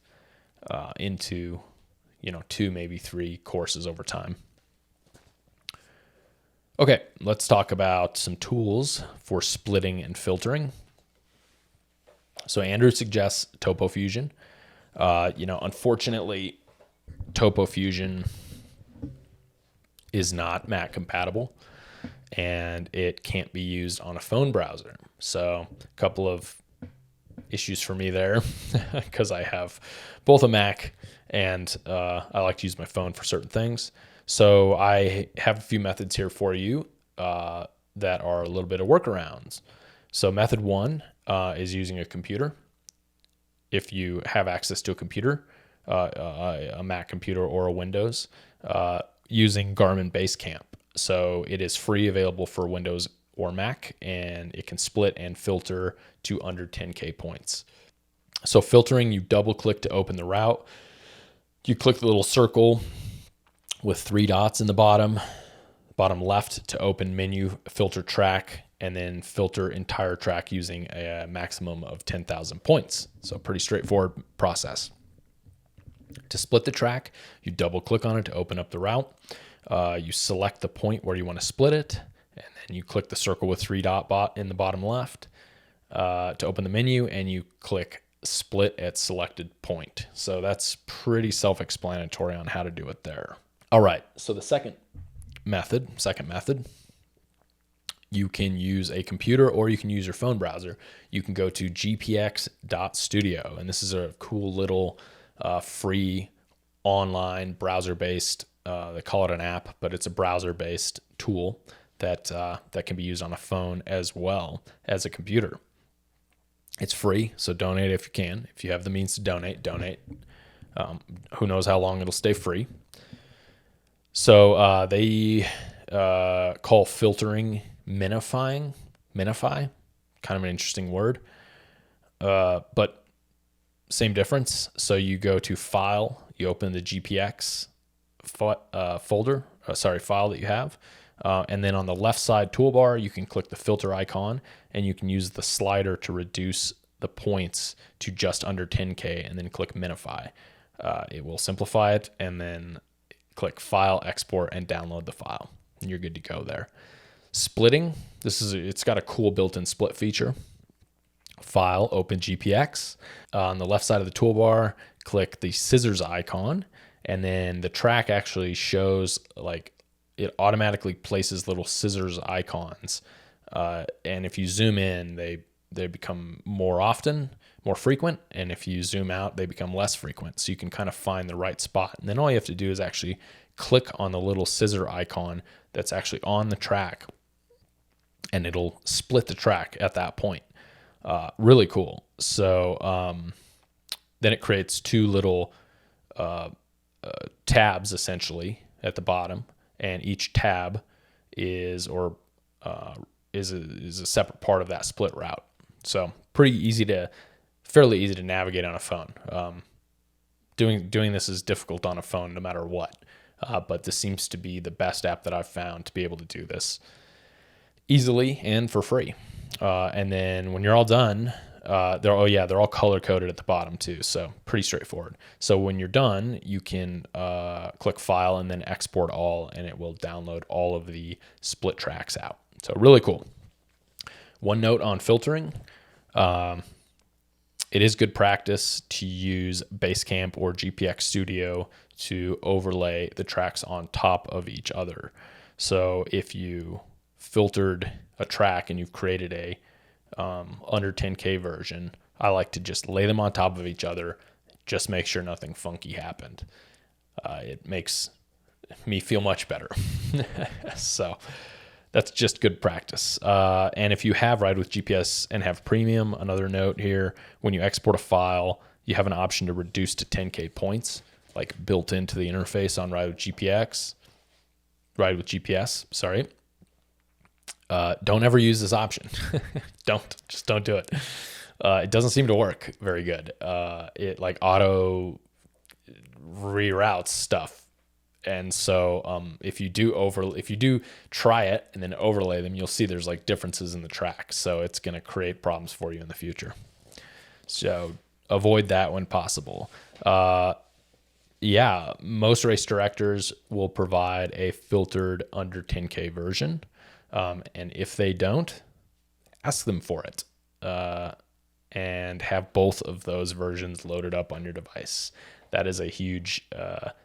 into, 2, maybe 3 courses over time. Okay, let's talk about some tools for splitting and filtering. So Andrew suggests TopoFusion. Unfortunately, TopoFusion is not Mac compatible. and it can't be used on a phone browser. So a couple of issues for me there because I have both a Mac and I like to use my phone for certain things. So I have a few methods here for you that are a little bit of workarounds. So method one is using a computer. If you have access to a computer, a Mac computer or a Windows, using Garmin Basecamp. So it is free, available for Windows or Mac, and it can split and filter to under 10K points. So filtering, you double click to open the route. You click the little circle with 3 dots in the bottom left to open menu, filter track, and then filter entire track using a maximum of 10,000 points. So pretty straightforward process. To split the track, you double click on it to open up the route. You select the point where you want to split it, and then you click the circle with 3 dot in the bottom left to open the menu, and you click split at selected point. So that's pretty self-explanatory on how to do it there. All right, so the second method, you can use a computer or you can use your phone browser. You can go to GPX.Studio, and this is a cool little free online browser-based, they call it an app, but it's a browser-based tool that can be used on a phone as well as a computer. It's free, so donate if you can. If you have the means to donate. Who knows how long it'll stay free. So they call filtering minify, kind of an interesting word, but same difference. So you go to File, you open the GPX file that you have, and then on the left side toolbar, you can click the filter icon, and you can use the slider to reduce the points to just under 10K, and then click minify. It will simplify it, and then click File, Export, and download the file, and you're good to go there. Splitting, it's got a cool built-in split feature. File, open GPX. On the left side of the toolbar, click the scissors icon, and then the track actually shows, like, it automatically places little scissors icons. And if you zoom in, they become more frequent. And if you zoom out, they become less frequent. So you can kind of find the right spot. And then all you have to do is actually click on the little scissor icon that's actually on the track, and it'll split the track at that point. Really cool. So then it creates 2 little tabs essentially at the bottom, and each tab is a separate part of that split route. So fairly easy to navigate on a phone. Doing this is difficult on a phone no matter what, but this seems to be the best app that I've found to be able to do this easily and for free. And then when you're all done, they're all color coded at the bottom too. So pretty straightforward. So when you're done, you can click File and then Export All, and it will download all of the split tracks out. So really cool. One note on filtering. It is good practice to use Basecamp or GPX.Studio to overlay the tracks on top of each other. So if you filtered a track and you've created a under 10K version, I like to just lay them on top of each other, just make sure nothing funky happened. It makes me feel much better. So that's just good practice. And if you have Ride with GPS and have premium, another note here, when you export a file, you have an option to reduce to 10K points, like built into the interface on Ride with GPS, sorry. Don't ever use this option. Don't do it. It doesn't seem to work very good. It like auto reroutes stuff. And so if you do try it and then overlay them, you'll see there's like differences in the track. So it's going to create problems for you in the future. So avoid that when possible. Most race directors will provide a filtered under 10K version. And if they don't, ask them for it, and have both of those versions loaded up on your device. That is a huge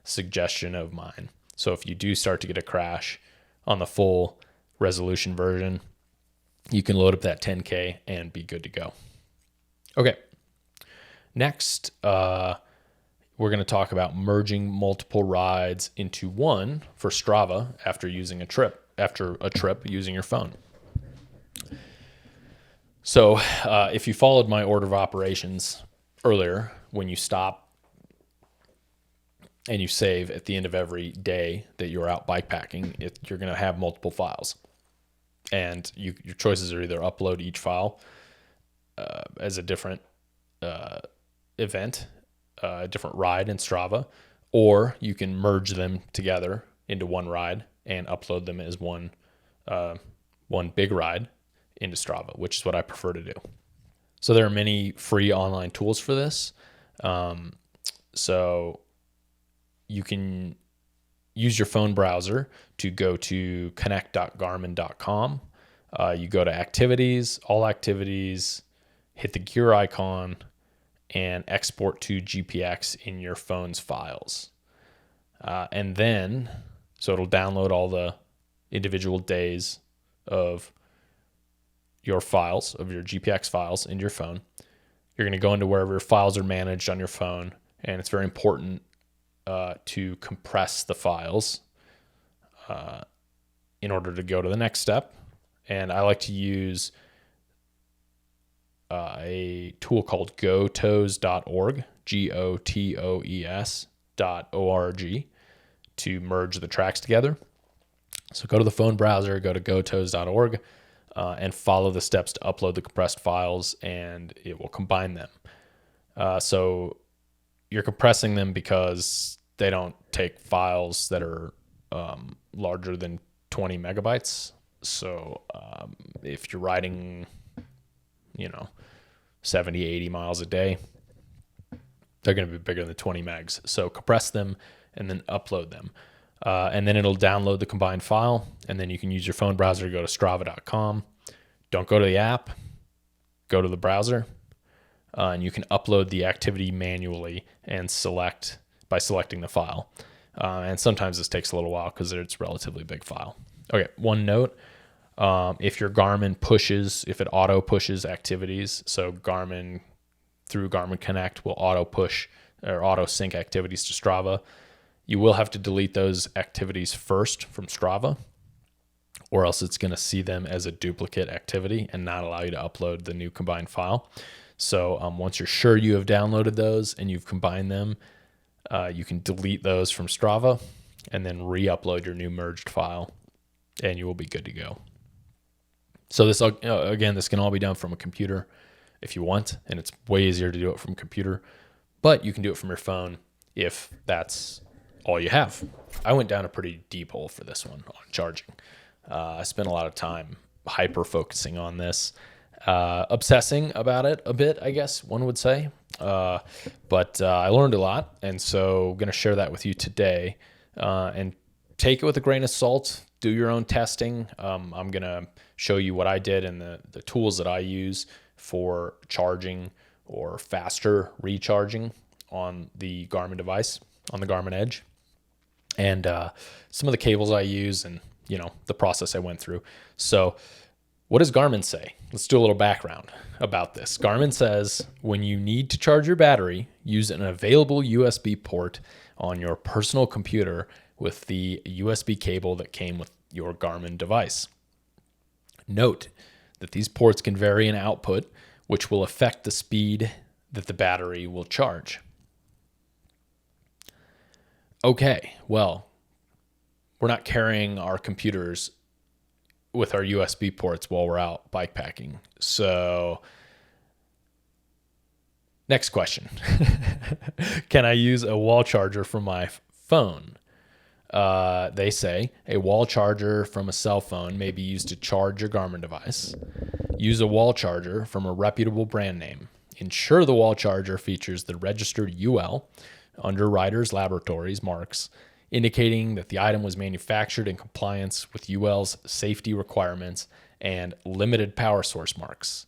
suggestion of mine. So if you do start to get a crash on the full resolution version. You can load up that 10K and be good to go. Okay. Next, we're going to talk about merging multiple rides into one for Strava after a trip using your phone. So if you followed my order of operations earlier, when you stop and you save at the end of every day that you're out bikepacking, you're going to have multiple files. And your choices are either upload each file as a different event, a different ride in Strava, or you can merge them together into one ride and upload them as one big ride into Strava, which is what I prefer to do. So there are many free online tools for this. So you can use your phone browser to go to connect.garmin.com. You go to activities, all activities, hit the gear icon, and export to GPX in your phone's files. And then, so it'll download all the individual days of your files, of your GPX files into your phone. You're going to go into wherever your files are managed on your phone, and it's very important to compress the files in order to go to the next step. And I like to use a tool called gotoes.org, GOTOES.org, to merge the tracks together. So go to the phone browser, go to gotoes.org, and follow the steps to upload the compressed files, and it will combine them. So you're compressing them because they don't take files that are larger than 20 megabytes. So if you're riding, 70, 80 miles a day, they're going to be bigger than 20 megs. So compress them and then upload them. And then it'll download the combined file, and then you can use your phone browser to go to strava.com. Don't go to the app, go to the browser, and you can upload the activity manually and by selecting the file. And sometimes this takes a little while because it's a relatively big file. Okay, one note, if your Garmin if it auto pushes activities, so Garmin through Garmin Connect will auto push or auto sync activities to Strava, you will have to delete those activities first from Strava, or else it's going to see them as a duplicate activity and not allow you to upload the new combined file. So once you're sure you have downloaded those and you've combined them, you can delete those from Strava and then re-upload your new merged file, and you will be good to go. So this, again, this can all be done from a computer if you want, and it's way easier to do it from a computer, but you can do it from your phone if that's all you have. I went down a pretty deep hole for this one on charging. I spent a lot of time hyper-focusing on this, obsessing about it a bit, I guess one would say. But I learned a lot, and so I'm going to share that with you today. And take it with a grain of salt. Do your own testing. I'm going to show you what I did and the tools that I use for charging or faster recharging on the Garmin device, on the Garmin Edge, and some of the cables I use and, the process I went through. So what does Garmin say? Let's do a little background about this. Garmin says when you need to charge your battery, use an available USB port on your personal computer with the USB cable that came with your Garmin device. Note that these ports can vary in output, which will affect the speed that the battery will charge. Okay, well, we're not carrying our computers with our USB ports while we're out bikepacking. So, next question. Can I use a wall charger from my phone? They say a wall charger from a cell phone may be used to charge your Garmin device. Use a wall charger from a reputable brand name. Ensure the wall charger features the registered UL, Underwriters Laboratories marks, indicating that the item was manufactured in compliance with UL's safety requirements, and limited power source marks.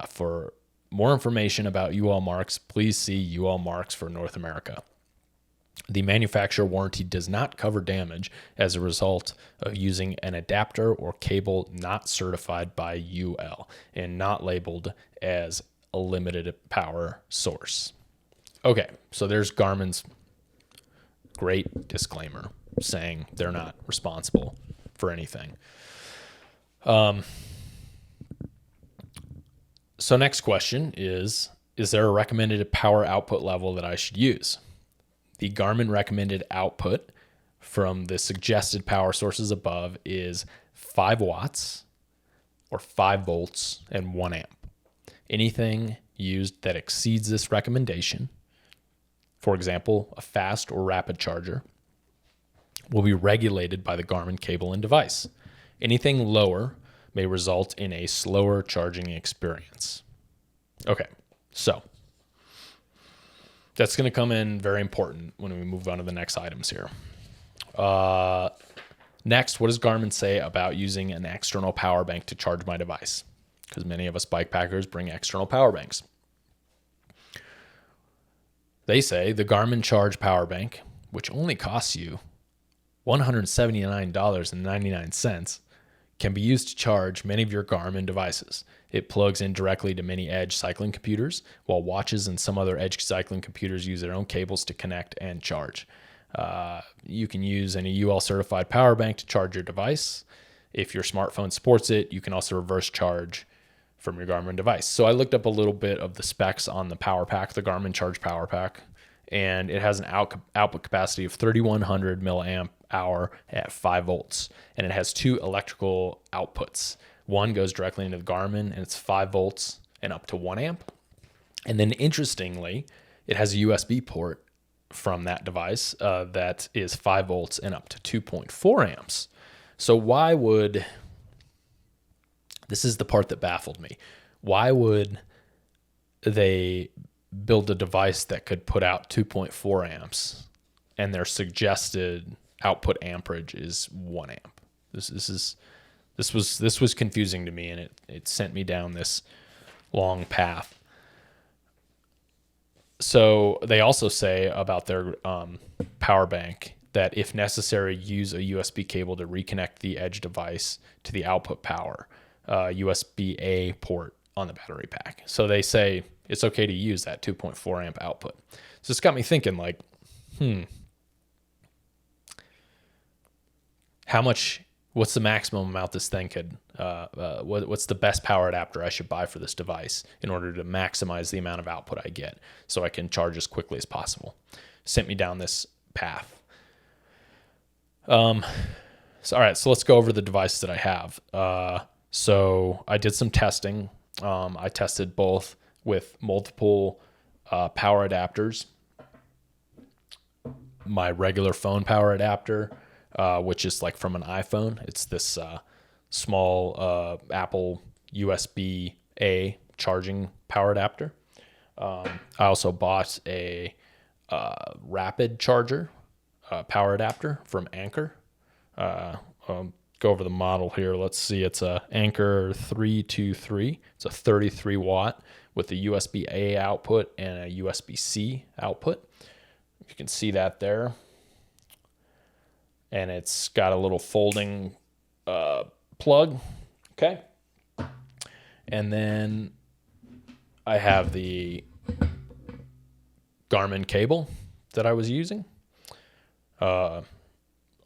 For more information about UL marks, please see UL marks for North America. The manufacturer warranty does not cover damage as a result of using an adapter or cable not certified by UL and not labeled as a limited power source. Okay, so there's Garmin's great disclaimer saying they're not responsible for anything. So next question is there a recommended power output level that I should use? The Garmin recommended output from the suggested power sources above is 5 watts or 5 volts and 1 amp. Anything used that exceeds this recommendation, for example, a fast or rapid charger, will be regulated by the Garmin cable and device. Anything lower may result in a slower charging experience. Okay, so that's going to come in very important when we move on to the next items here. Next, what does Garmin say about using an external power bank to charge my device? Because many of us bike packers bring external power banks. They say the Garmin Charge Power Bank, which only costs you $179.99, can be used to charge many of your Garmin devices. It plugs in directly to many Edge cycling computers, while watches and some other Edge cycling computers use their own cables to connect and charge. You can use any UL certified power bank to charge your device. If your smartphone supports it, you can also reverse charge from your Garmin device. So I looked up a little bit of the specs on the power pack, the Garmin Charge Power Pack, and it has an output capacity of 3,100 milliamp hour at 5 volts, and it has 2 electrical outputs. One goes directly into the Garmin, and it's 5 volts and up to 1 amp. And then interestingly, it has a USB port from that device that is 5 volts and up to 2.4 amps. So why would, this is the part that baffled me, why would they build a device that could put out 2.4 amps and their suggested output amperage is 1 amp? This was confusing to me, and it sent me down this long path. So they also say about their power bank that if necessary, use a USB cable to reconnect the Edge device to the output power, USB-A port on the battery pack. So they say it's okay to use that 2.4 amp output. So it's got me thinking, like, what's the maximum amount this thing could, what's the best power adapter I should buy for this device in order to maximize the amount of output I get so I can charge as quickly as possible? Sent me down this path. All right, so let's go over the devices that I have. So I did some testing. I tested both with multiple power adapters, my regular phone power adapter, which is like from an iPhone. It's this small Apple USB-A charging power adapter. I also bought a rapid charger power adapter from Anker. Go over the model here. Let's see. It's a Anker 323. It's a 33 watt with a USB-A output and a USB-C output. You can see that there. And it's got a little folding plug. Okay. And then I have the Garmin cable that I was using.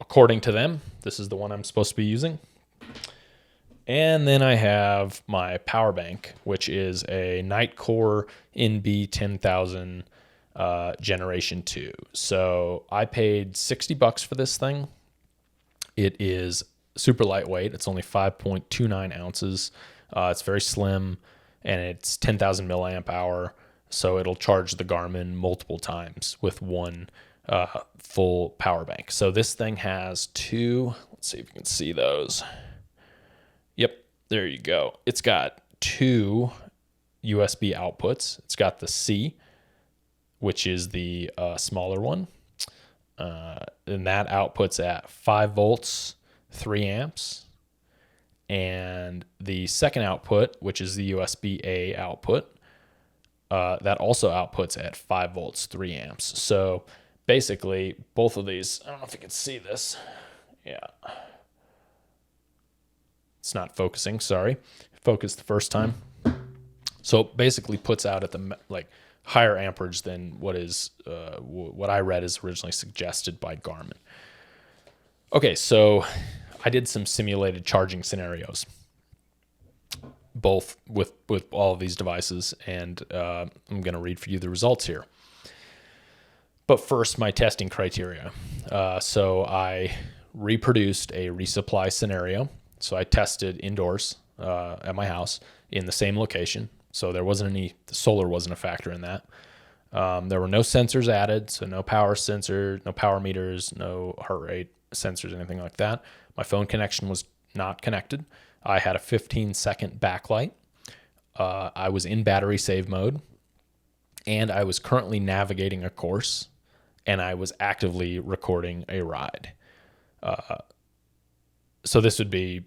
According to them, this is the one I'm supposed to be using. And then I have my power bank, which is a Nightcore NB10000 Generation 2. So I paid $60 for this thing. It is super lightweight. It's only 5.29 ounces. It's very slim, and it's 10,000 milliamp hour. So it'll charge the Garmin multiple times with one full power bank. So this thing has 2, let's see if you can see those. Yep, there you go. It's got 2 USB outputs. It's got the C, which is the smaller one. And that outputs at 5 volts, 3 amps. And the second output, which is the USB-A output, that also outputs at 5 volts, 3 amps. So basically both of these, I don't know if you can see this. Yeah. It's not focusing, sorry. Focused the first time. So it basically puts out at the higher amperage than what I read is originally suggested by Garmin. Okay, so I did some simulated charging scenarios, both with all of these devices, and I'm going to read for you the results here. But first, my testing criteria. So I reproduced a resupply scenario. So I tested indoors at my house in the same location. So there wasn't the solar wasn't a factor in that. There were no sensors added, so no power sensor, no power meters, no heart rate sensors, anything like that. My phone connection was not connected. I had a 15-second backlight. I was in battery save mode, and I was currently navigating a course, and I was actively recording a ride. So this would be,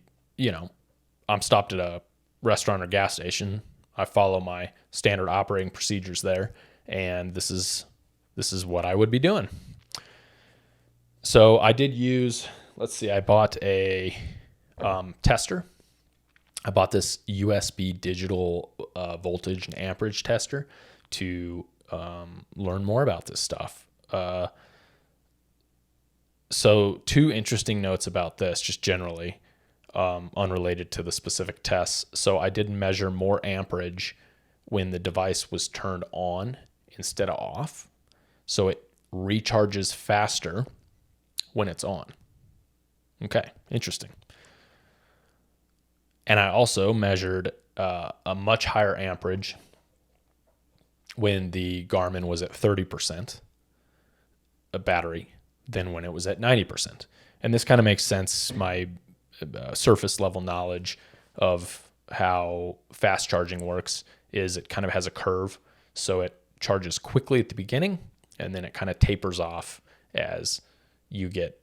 I'm stopped at a restaurant or gas station. I follow my standard operating procedures there, and this is what I would be doing. So I did use, I bought a tester. I bought this USB digital voltage and amperage tester to learn more about this stuff. So 2 interesting notes about this, just generally, unrelated to the specific tests. So I did measure more amperage when the device was turned on instead of off. So it recharges faster when it's on. Okay, interesting. And I also measured a much higher amperage when the Garmin was at 30% battery than when it was at 90%. And this kind of makes sense. My surface level knowledge of how fast charging works is it kind of has a curve. So it charges quickly at the beginning, and then it kind of tapers off as you get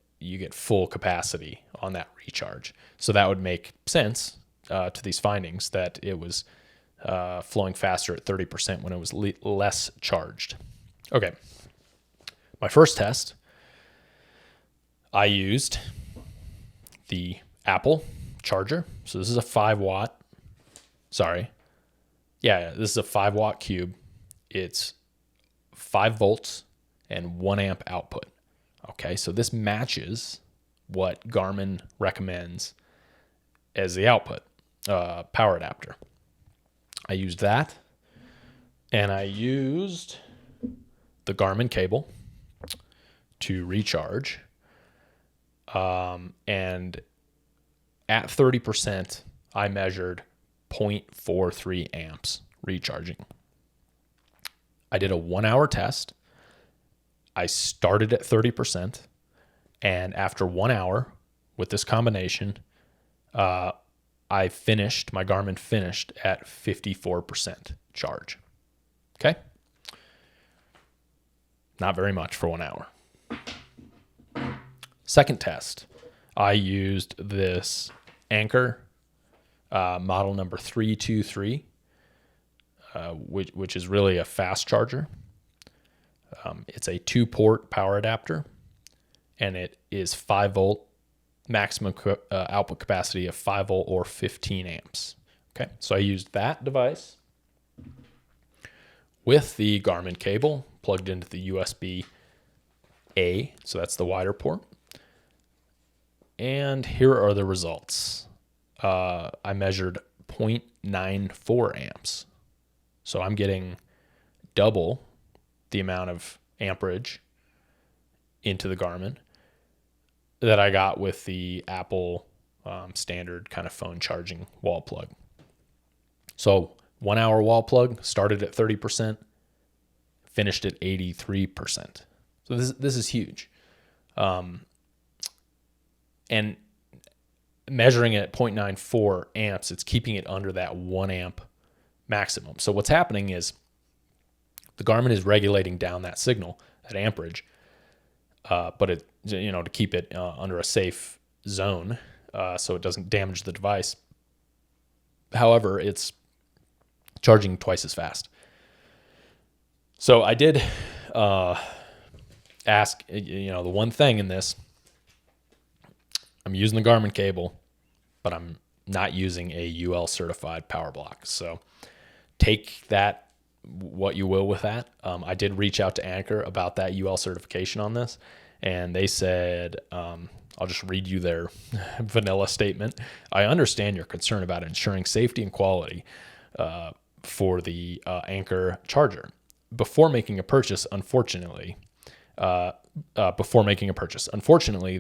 full capacity on that recharge. So that would make sense to these findings that it was flowing faster at 30% when it was less charged. Okay. My first test, I used the Apple charger. So this is a 5 watt. Sorry. Yeah, this is a 5 watt cube. It's 5 volts and 1 amp output. Okay, so this matches what Garmin recommends as the output power adapter. I used that, and I used the Garmin cable to recharge. And at 30%, I measured 0.43 amps recharging. I did a 1 hour test. I started at 30%, and after 1 hour with this combination, my Garmin finished at 54% charge. Okay? Not very much for 1 hour. Second test, I used this Anker model number 323, which is really a fast charger. It's a 2-port power adapter, and it is 5 volt, maximum output capacity of 5 volt or 15 amps. Okay, so I used that device with the Garmin cable plugged into the USB-A, so that's the wider port. And here are the results. I measured 0.94 amps. So I'm getting double the amount of amperage into the Garmin that I got with the Apple standard kind of phone charging wall plug. So 1 hour wall plug, started at 30%, finished at 83%. So this is huge. And measuring it at 0.94 amps, it's keeping it under that 1 amp maximum. So what's happening is the Garmin is regulating down that signal, that amperage, but it, to keep it under a safe zone, so it doesn't damage the device. However, it's charging twice as fast. So I did ask, the one thing in this, I'm using the Garmin cable, but I'm not using a UL certified power block. So take that what you will with that. I did reach out to Anker about that UL certification on this, and they said, I'll just read you their vanilla statement. I understand your concern about ensuring safety and quality for the Anker charger. Before making a purchase, unfortunately, the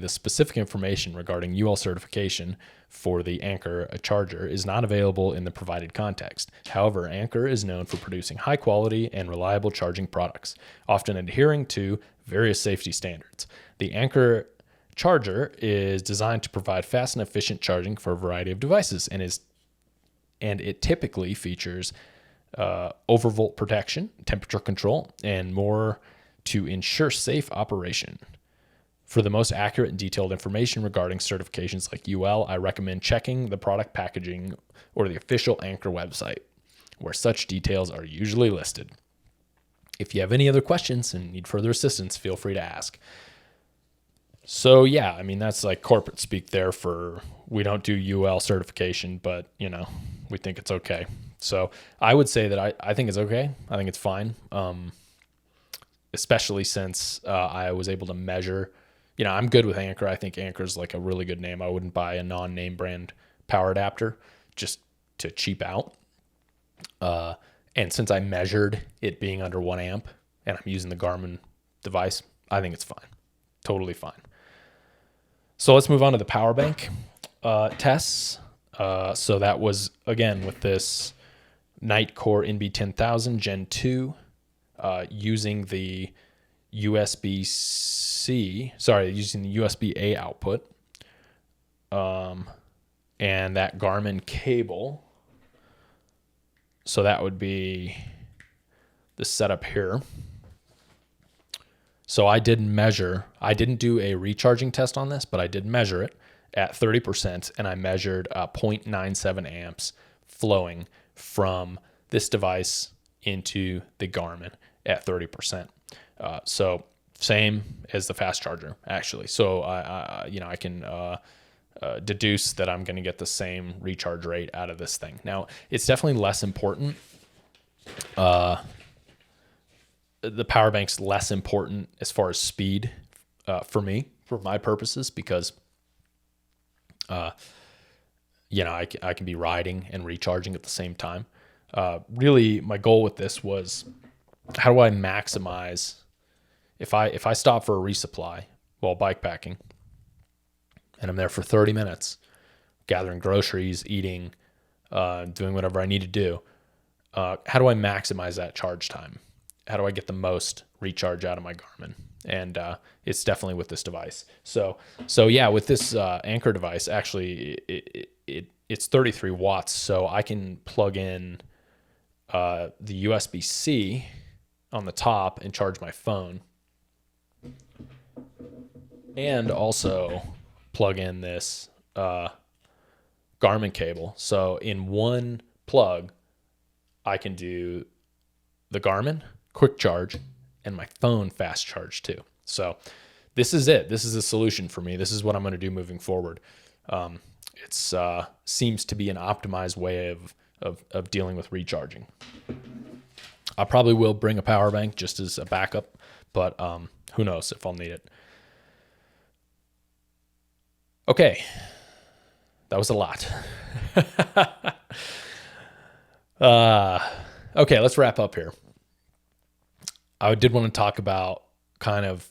specific information regarding UL certification for the Anker charger is not available in the provided context. However, Anker is known for producing high quality and reliable charging products, often adhering to various safety standards. The Anker charger is designed to provide fast and efficient charging for a variety of devices, and it typically features overvolt protection, temperature control, and more to ensure safe operation. For the most accurate and detailed information regarding certifications like UL, I recommend checking the product packaging or the official Anker website, where such details are usually listed. If you have any other questions and need further assistance, feel free to ask. So yeah, I mean, that's like corporate speak there for, we don't do UL certification, but we think it's okay. So I would say that I think it's okay. I think it's fine. Especially since I was able to measure, I'm good with Anker. I think Anker's like a really good name. I wouldn't buy a non-name brand power adapter just to cheap out. And since I measured it being under 1 amp and I'm using the Garmin device, I think it's fine. Totally fine. So let's move on to the power bank tests. So that was, again, with this Nightcore NB10000 Gen 2, using the using the USB-A output, and that Garmin cable. So that would be the setup here. So I didn't do a recharging test on this, but I did measure it at 30%, and I measured 0.97 amps flowing from this device into the Garmin at 30%. So same as the fast charger, actually. So I can deduce that I'm going to get the same recharge rate out of this thing. Now, it's definitely less important. The power bank's less important as far as speed for me, for my purposes, because I can be riding and recharging at the same time. Really, my goal with this was, how do I maximize if I stop for a resupply while bikepacking and I'm there for 30 minutes, gathering groceries, eating, doing whatever I need to do, how do I maximize that charge time? How do I get the most recharge out of my Garmin? And it's definitely with this device. So yeah, with this Anker device, actually, it's 33 watts, so I can plug in the USB-C on the top and charge my phone, and also plug in this Garmin cable. So in one plug, I can do the Garmin quick charge and my phone fast charge too. So this is it. This is a solution for me. This is what I'm going to do moving forward. It's seems to be an optimized way of dealing with recharging. I probably will bring a power bank just as a backup, but who knows if I'll need it. Okay, that was a lot. Okay, let's wrap up here. I did want to talk about kind of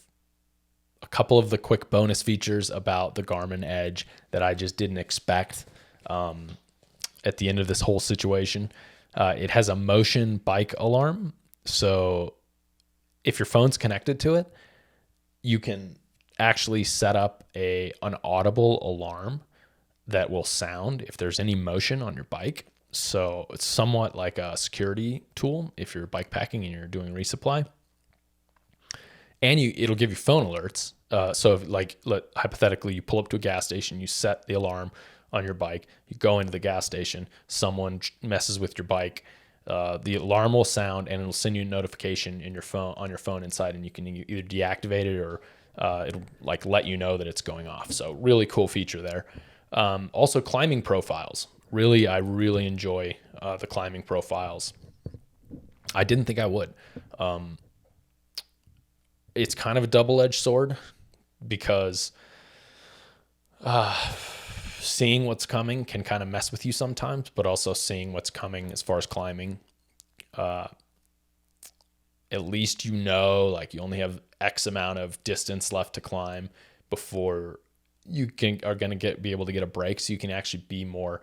a couple of the quick bonus features about the Garmin Edge that I just didn't expect at the end of this whole situation. It has a motion bike alarm. So if your phone's connected to it, you can actually set up an audible alarm that will sound if there's any motion on your bike. So it's somewhat like a security tool if you're bikepacking and you're doing resupply. And it'll give you phone alerts. So if, hypothetically, you pull up to a gas station, you set the alarm on your bike, you go into the gas station, someone messes with your bike, the alarm will sound and it'll send you a notification in your phone on your phone inside, and you can either deactivate it or it'll like let you know that it's going off. So really cool feature there. Also climbing profiles. I really enjoy the climbing profiles. I didn't think I would. It's kind of a double-edged sword because seeing what's coming can kind of mess with you sometimes, but also seeing what's coming as far as climbing, at least like you only have X amount of distance left to climb before you are going to be able to get a break, so you can actually be more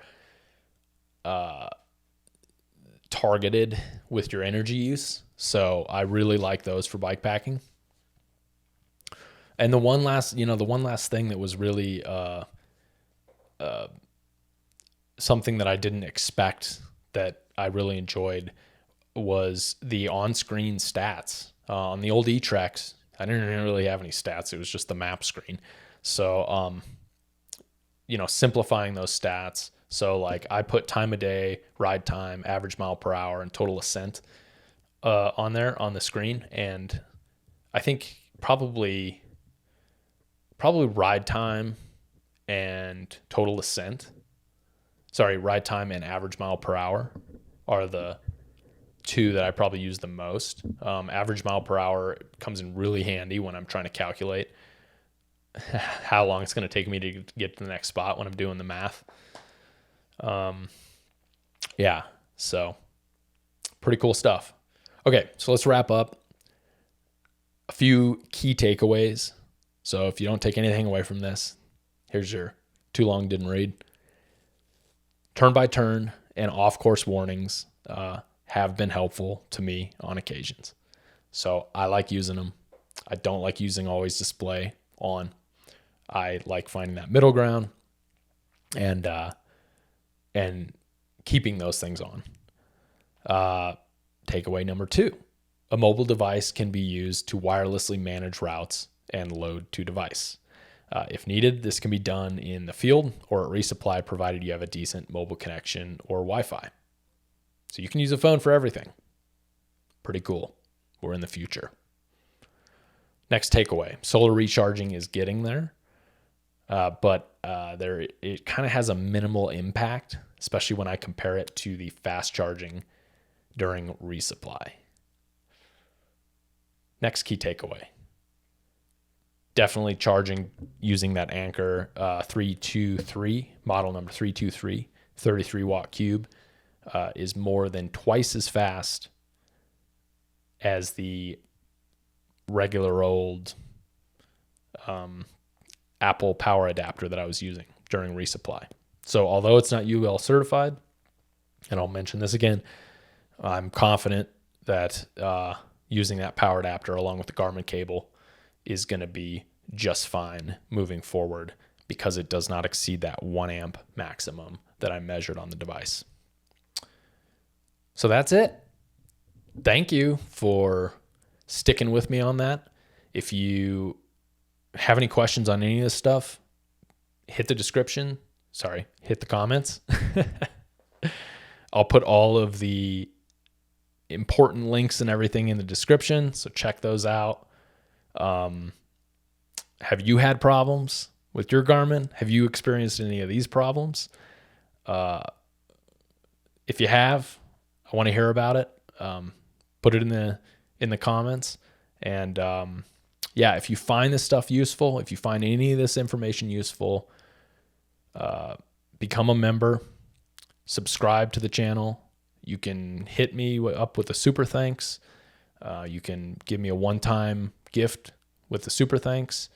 targeted with your energy use. So I really like those for bikepacking. And the one last thing that was really something that I didn't expect that I really enjoyed was the on-screen stats. On the old Etrex, I didn't really have any stats. It was just the map screen. So, simplifying those stats. So like I put time of day, ride time, average mile per hour, and total ascent on there on the screen. And I think probably ride time and total ascent. Ride time and average mile per hour are the two that I probably use the most. Average mile per hour comes in really handy when I'm trying to calculate how long it's going to take me to get to the next spot when I'm doing the math. So pretty cool stuff. Okay, so let's wrap up. A few key takeaways. So if you don't take anything away from this, here's your too long didn't read. Turn by turn and off-course warnings have been helpful to me on occasions. So I like using them. I don't like using always display on. I like finding that middle ground and keeping those things on. Takeaway number 2, a mobile device can be used to wirelessly manage routes and load to device. If needed, this can be done in the field or at resupply, provided you have a decent mobile connection or Wi-Fi. So you can use a phone for everything. Pretty cool. We're in the future. Next takeaway, solar recharging is getting there, but it kind of has a minimal impact, especially when I compare it to the fast charging during resupply. Next key takeaway. Definitely charging using that Anker 323, model number 323, 33 watt cube, is more than twice as fast as the regular old Apple power adapter that I was using during resupply. So although it's not UL certified, and I'll mention this again, I'm confident that using that power adapter along with the Garmin cable is going to be just fine moving forward, because it does not exceed that 1 amp maximum that I measured on the device. So that's it. Thank you for sticking with me on that. If you have any questions on any of this stuff, hit the comments. I'll put all of the important links and everything in the description, so check those out. Have you had problems with your Garmin? Have you experienced any of these problems? If you have, I want to hear about it. Put it in the comments. And if you find this stuff useful, if you find any of this information useful, become a member, subscribe to the channel. You can hit me up with a super thanks. You can give me a one-time gift with the super thanks.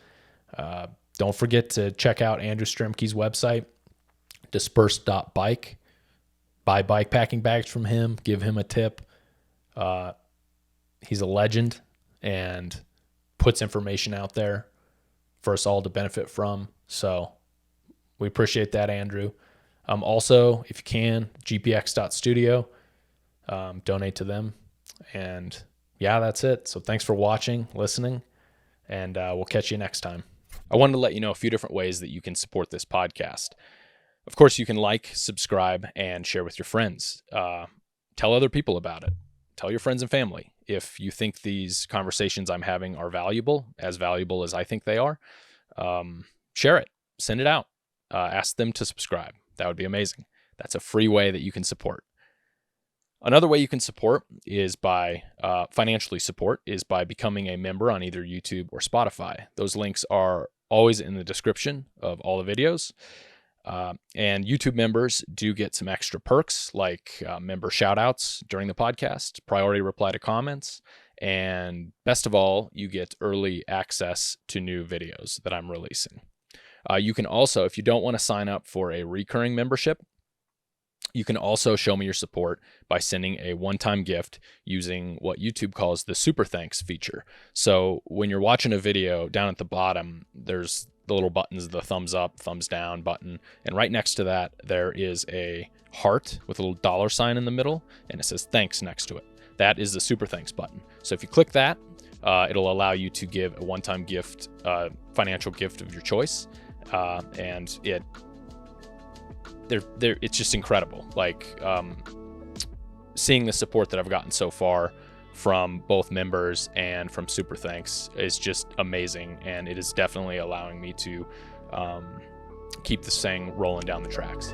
Don't forget to check out Andrew Stremke's website, disperse.bike. Buy bikepacking bags from him. Give him a tip. He's a legend and puts information out there for us all to benefit from. So we appreciate that, Andrew. Also, if you can, GPX.Studio, donate to them. And that's it. So thanks for watching, listening, and we'll catch you next time. I wanted to let you know a few different ways that you can support this podcast. Of course, you can like, subscribe, and share with your friends. tell other people about it. Tell your friends and family. If you think these conversations I'm having are valuable as I think they are, share it, send it out, ask them to subscribe. That would be amazing. That's a free way that you can support. Another way you can support is by financially support is by becoming a member on either YouTube or Spotify. Those links are always in the description of all the videos. And YouTube members do get some extra perks like member shoutouts during the podcast, priority reply to comments, and best of all, you get early access to new videos that I'm releasing. You can also, if you don't want to sign up for a recurring membership, you can also show me your support by sending a one-time gift using what YouTube calls the Super Thanks feature. So when you're watching a video, down at the bottom, there's the little buttons, the thumbs up, thumbs down button. And right next to that, there is a heart with a little $sign in the middle, and it says thanks next to it. That is the Super Thanks button. So if you click that, it'll allow you to give a one-time gift, financial gift of your choice. And it's just incredible. Like seeing the support that I've gotten so far from both members and from Super Thanks is just amazing, and it is definitely allowing me to keep this thing rolling down the tracks.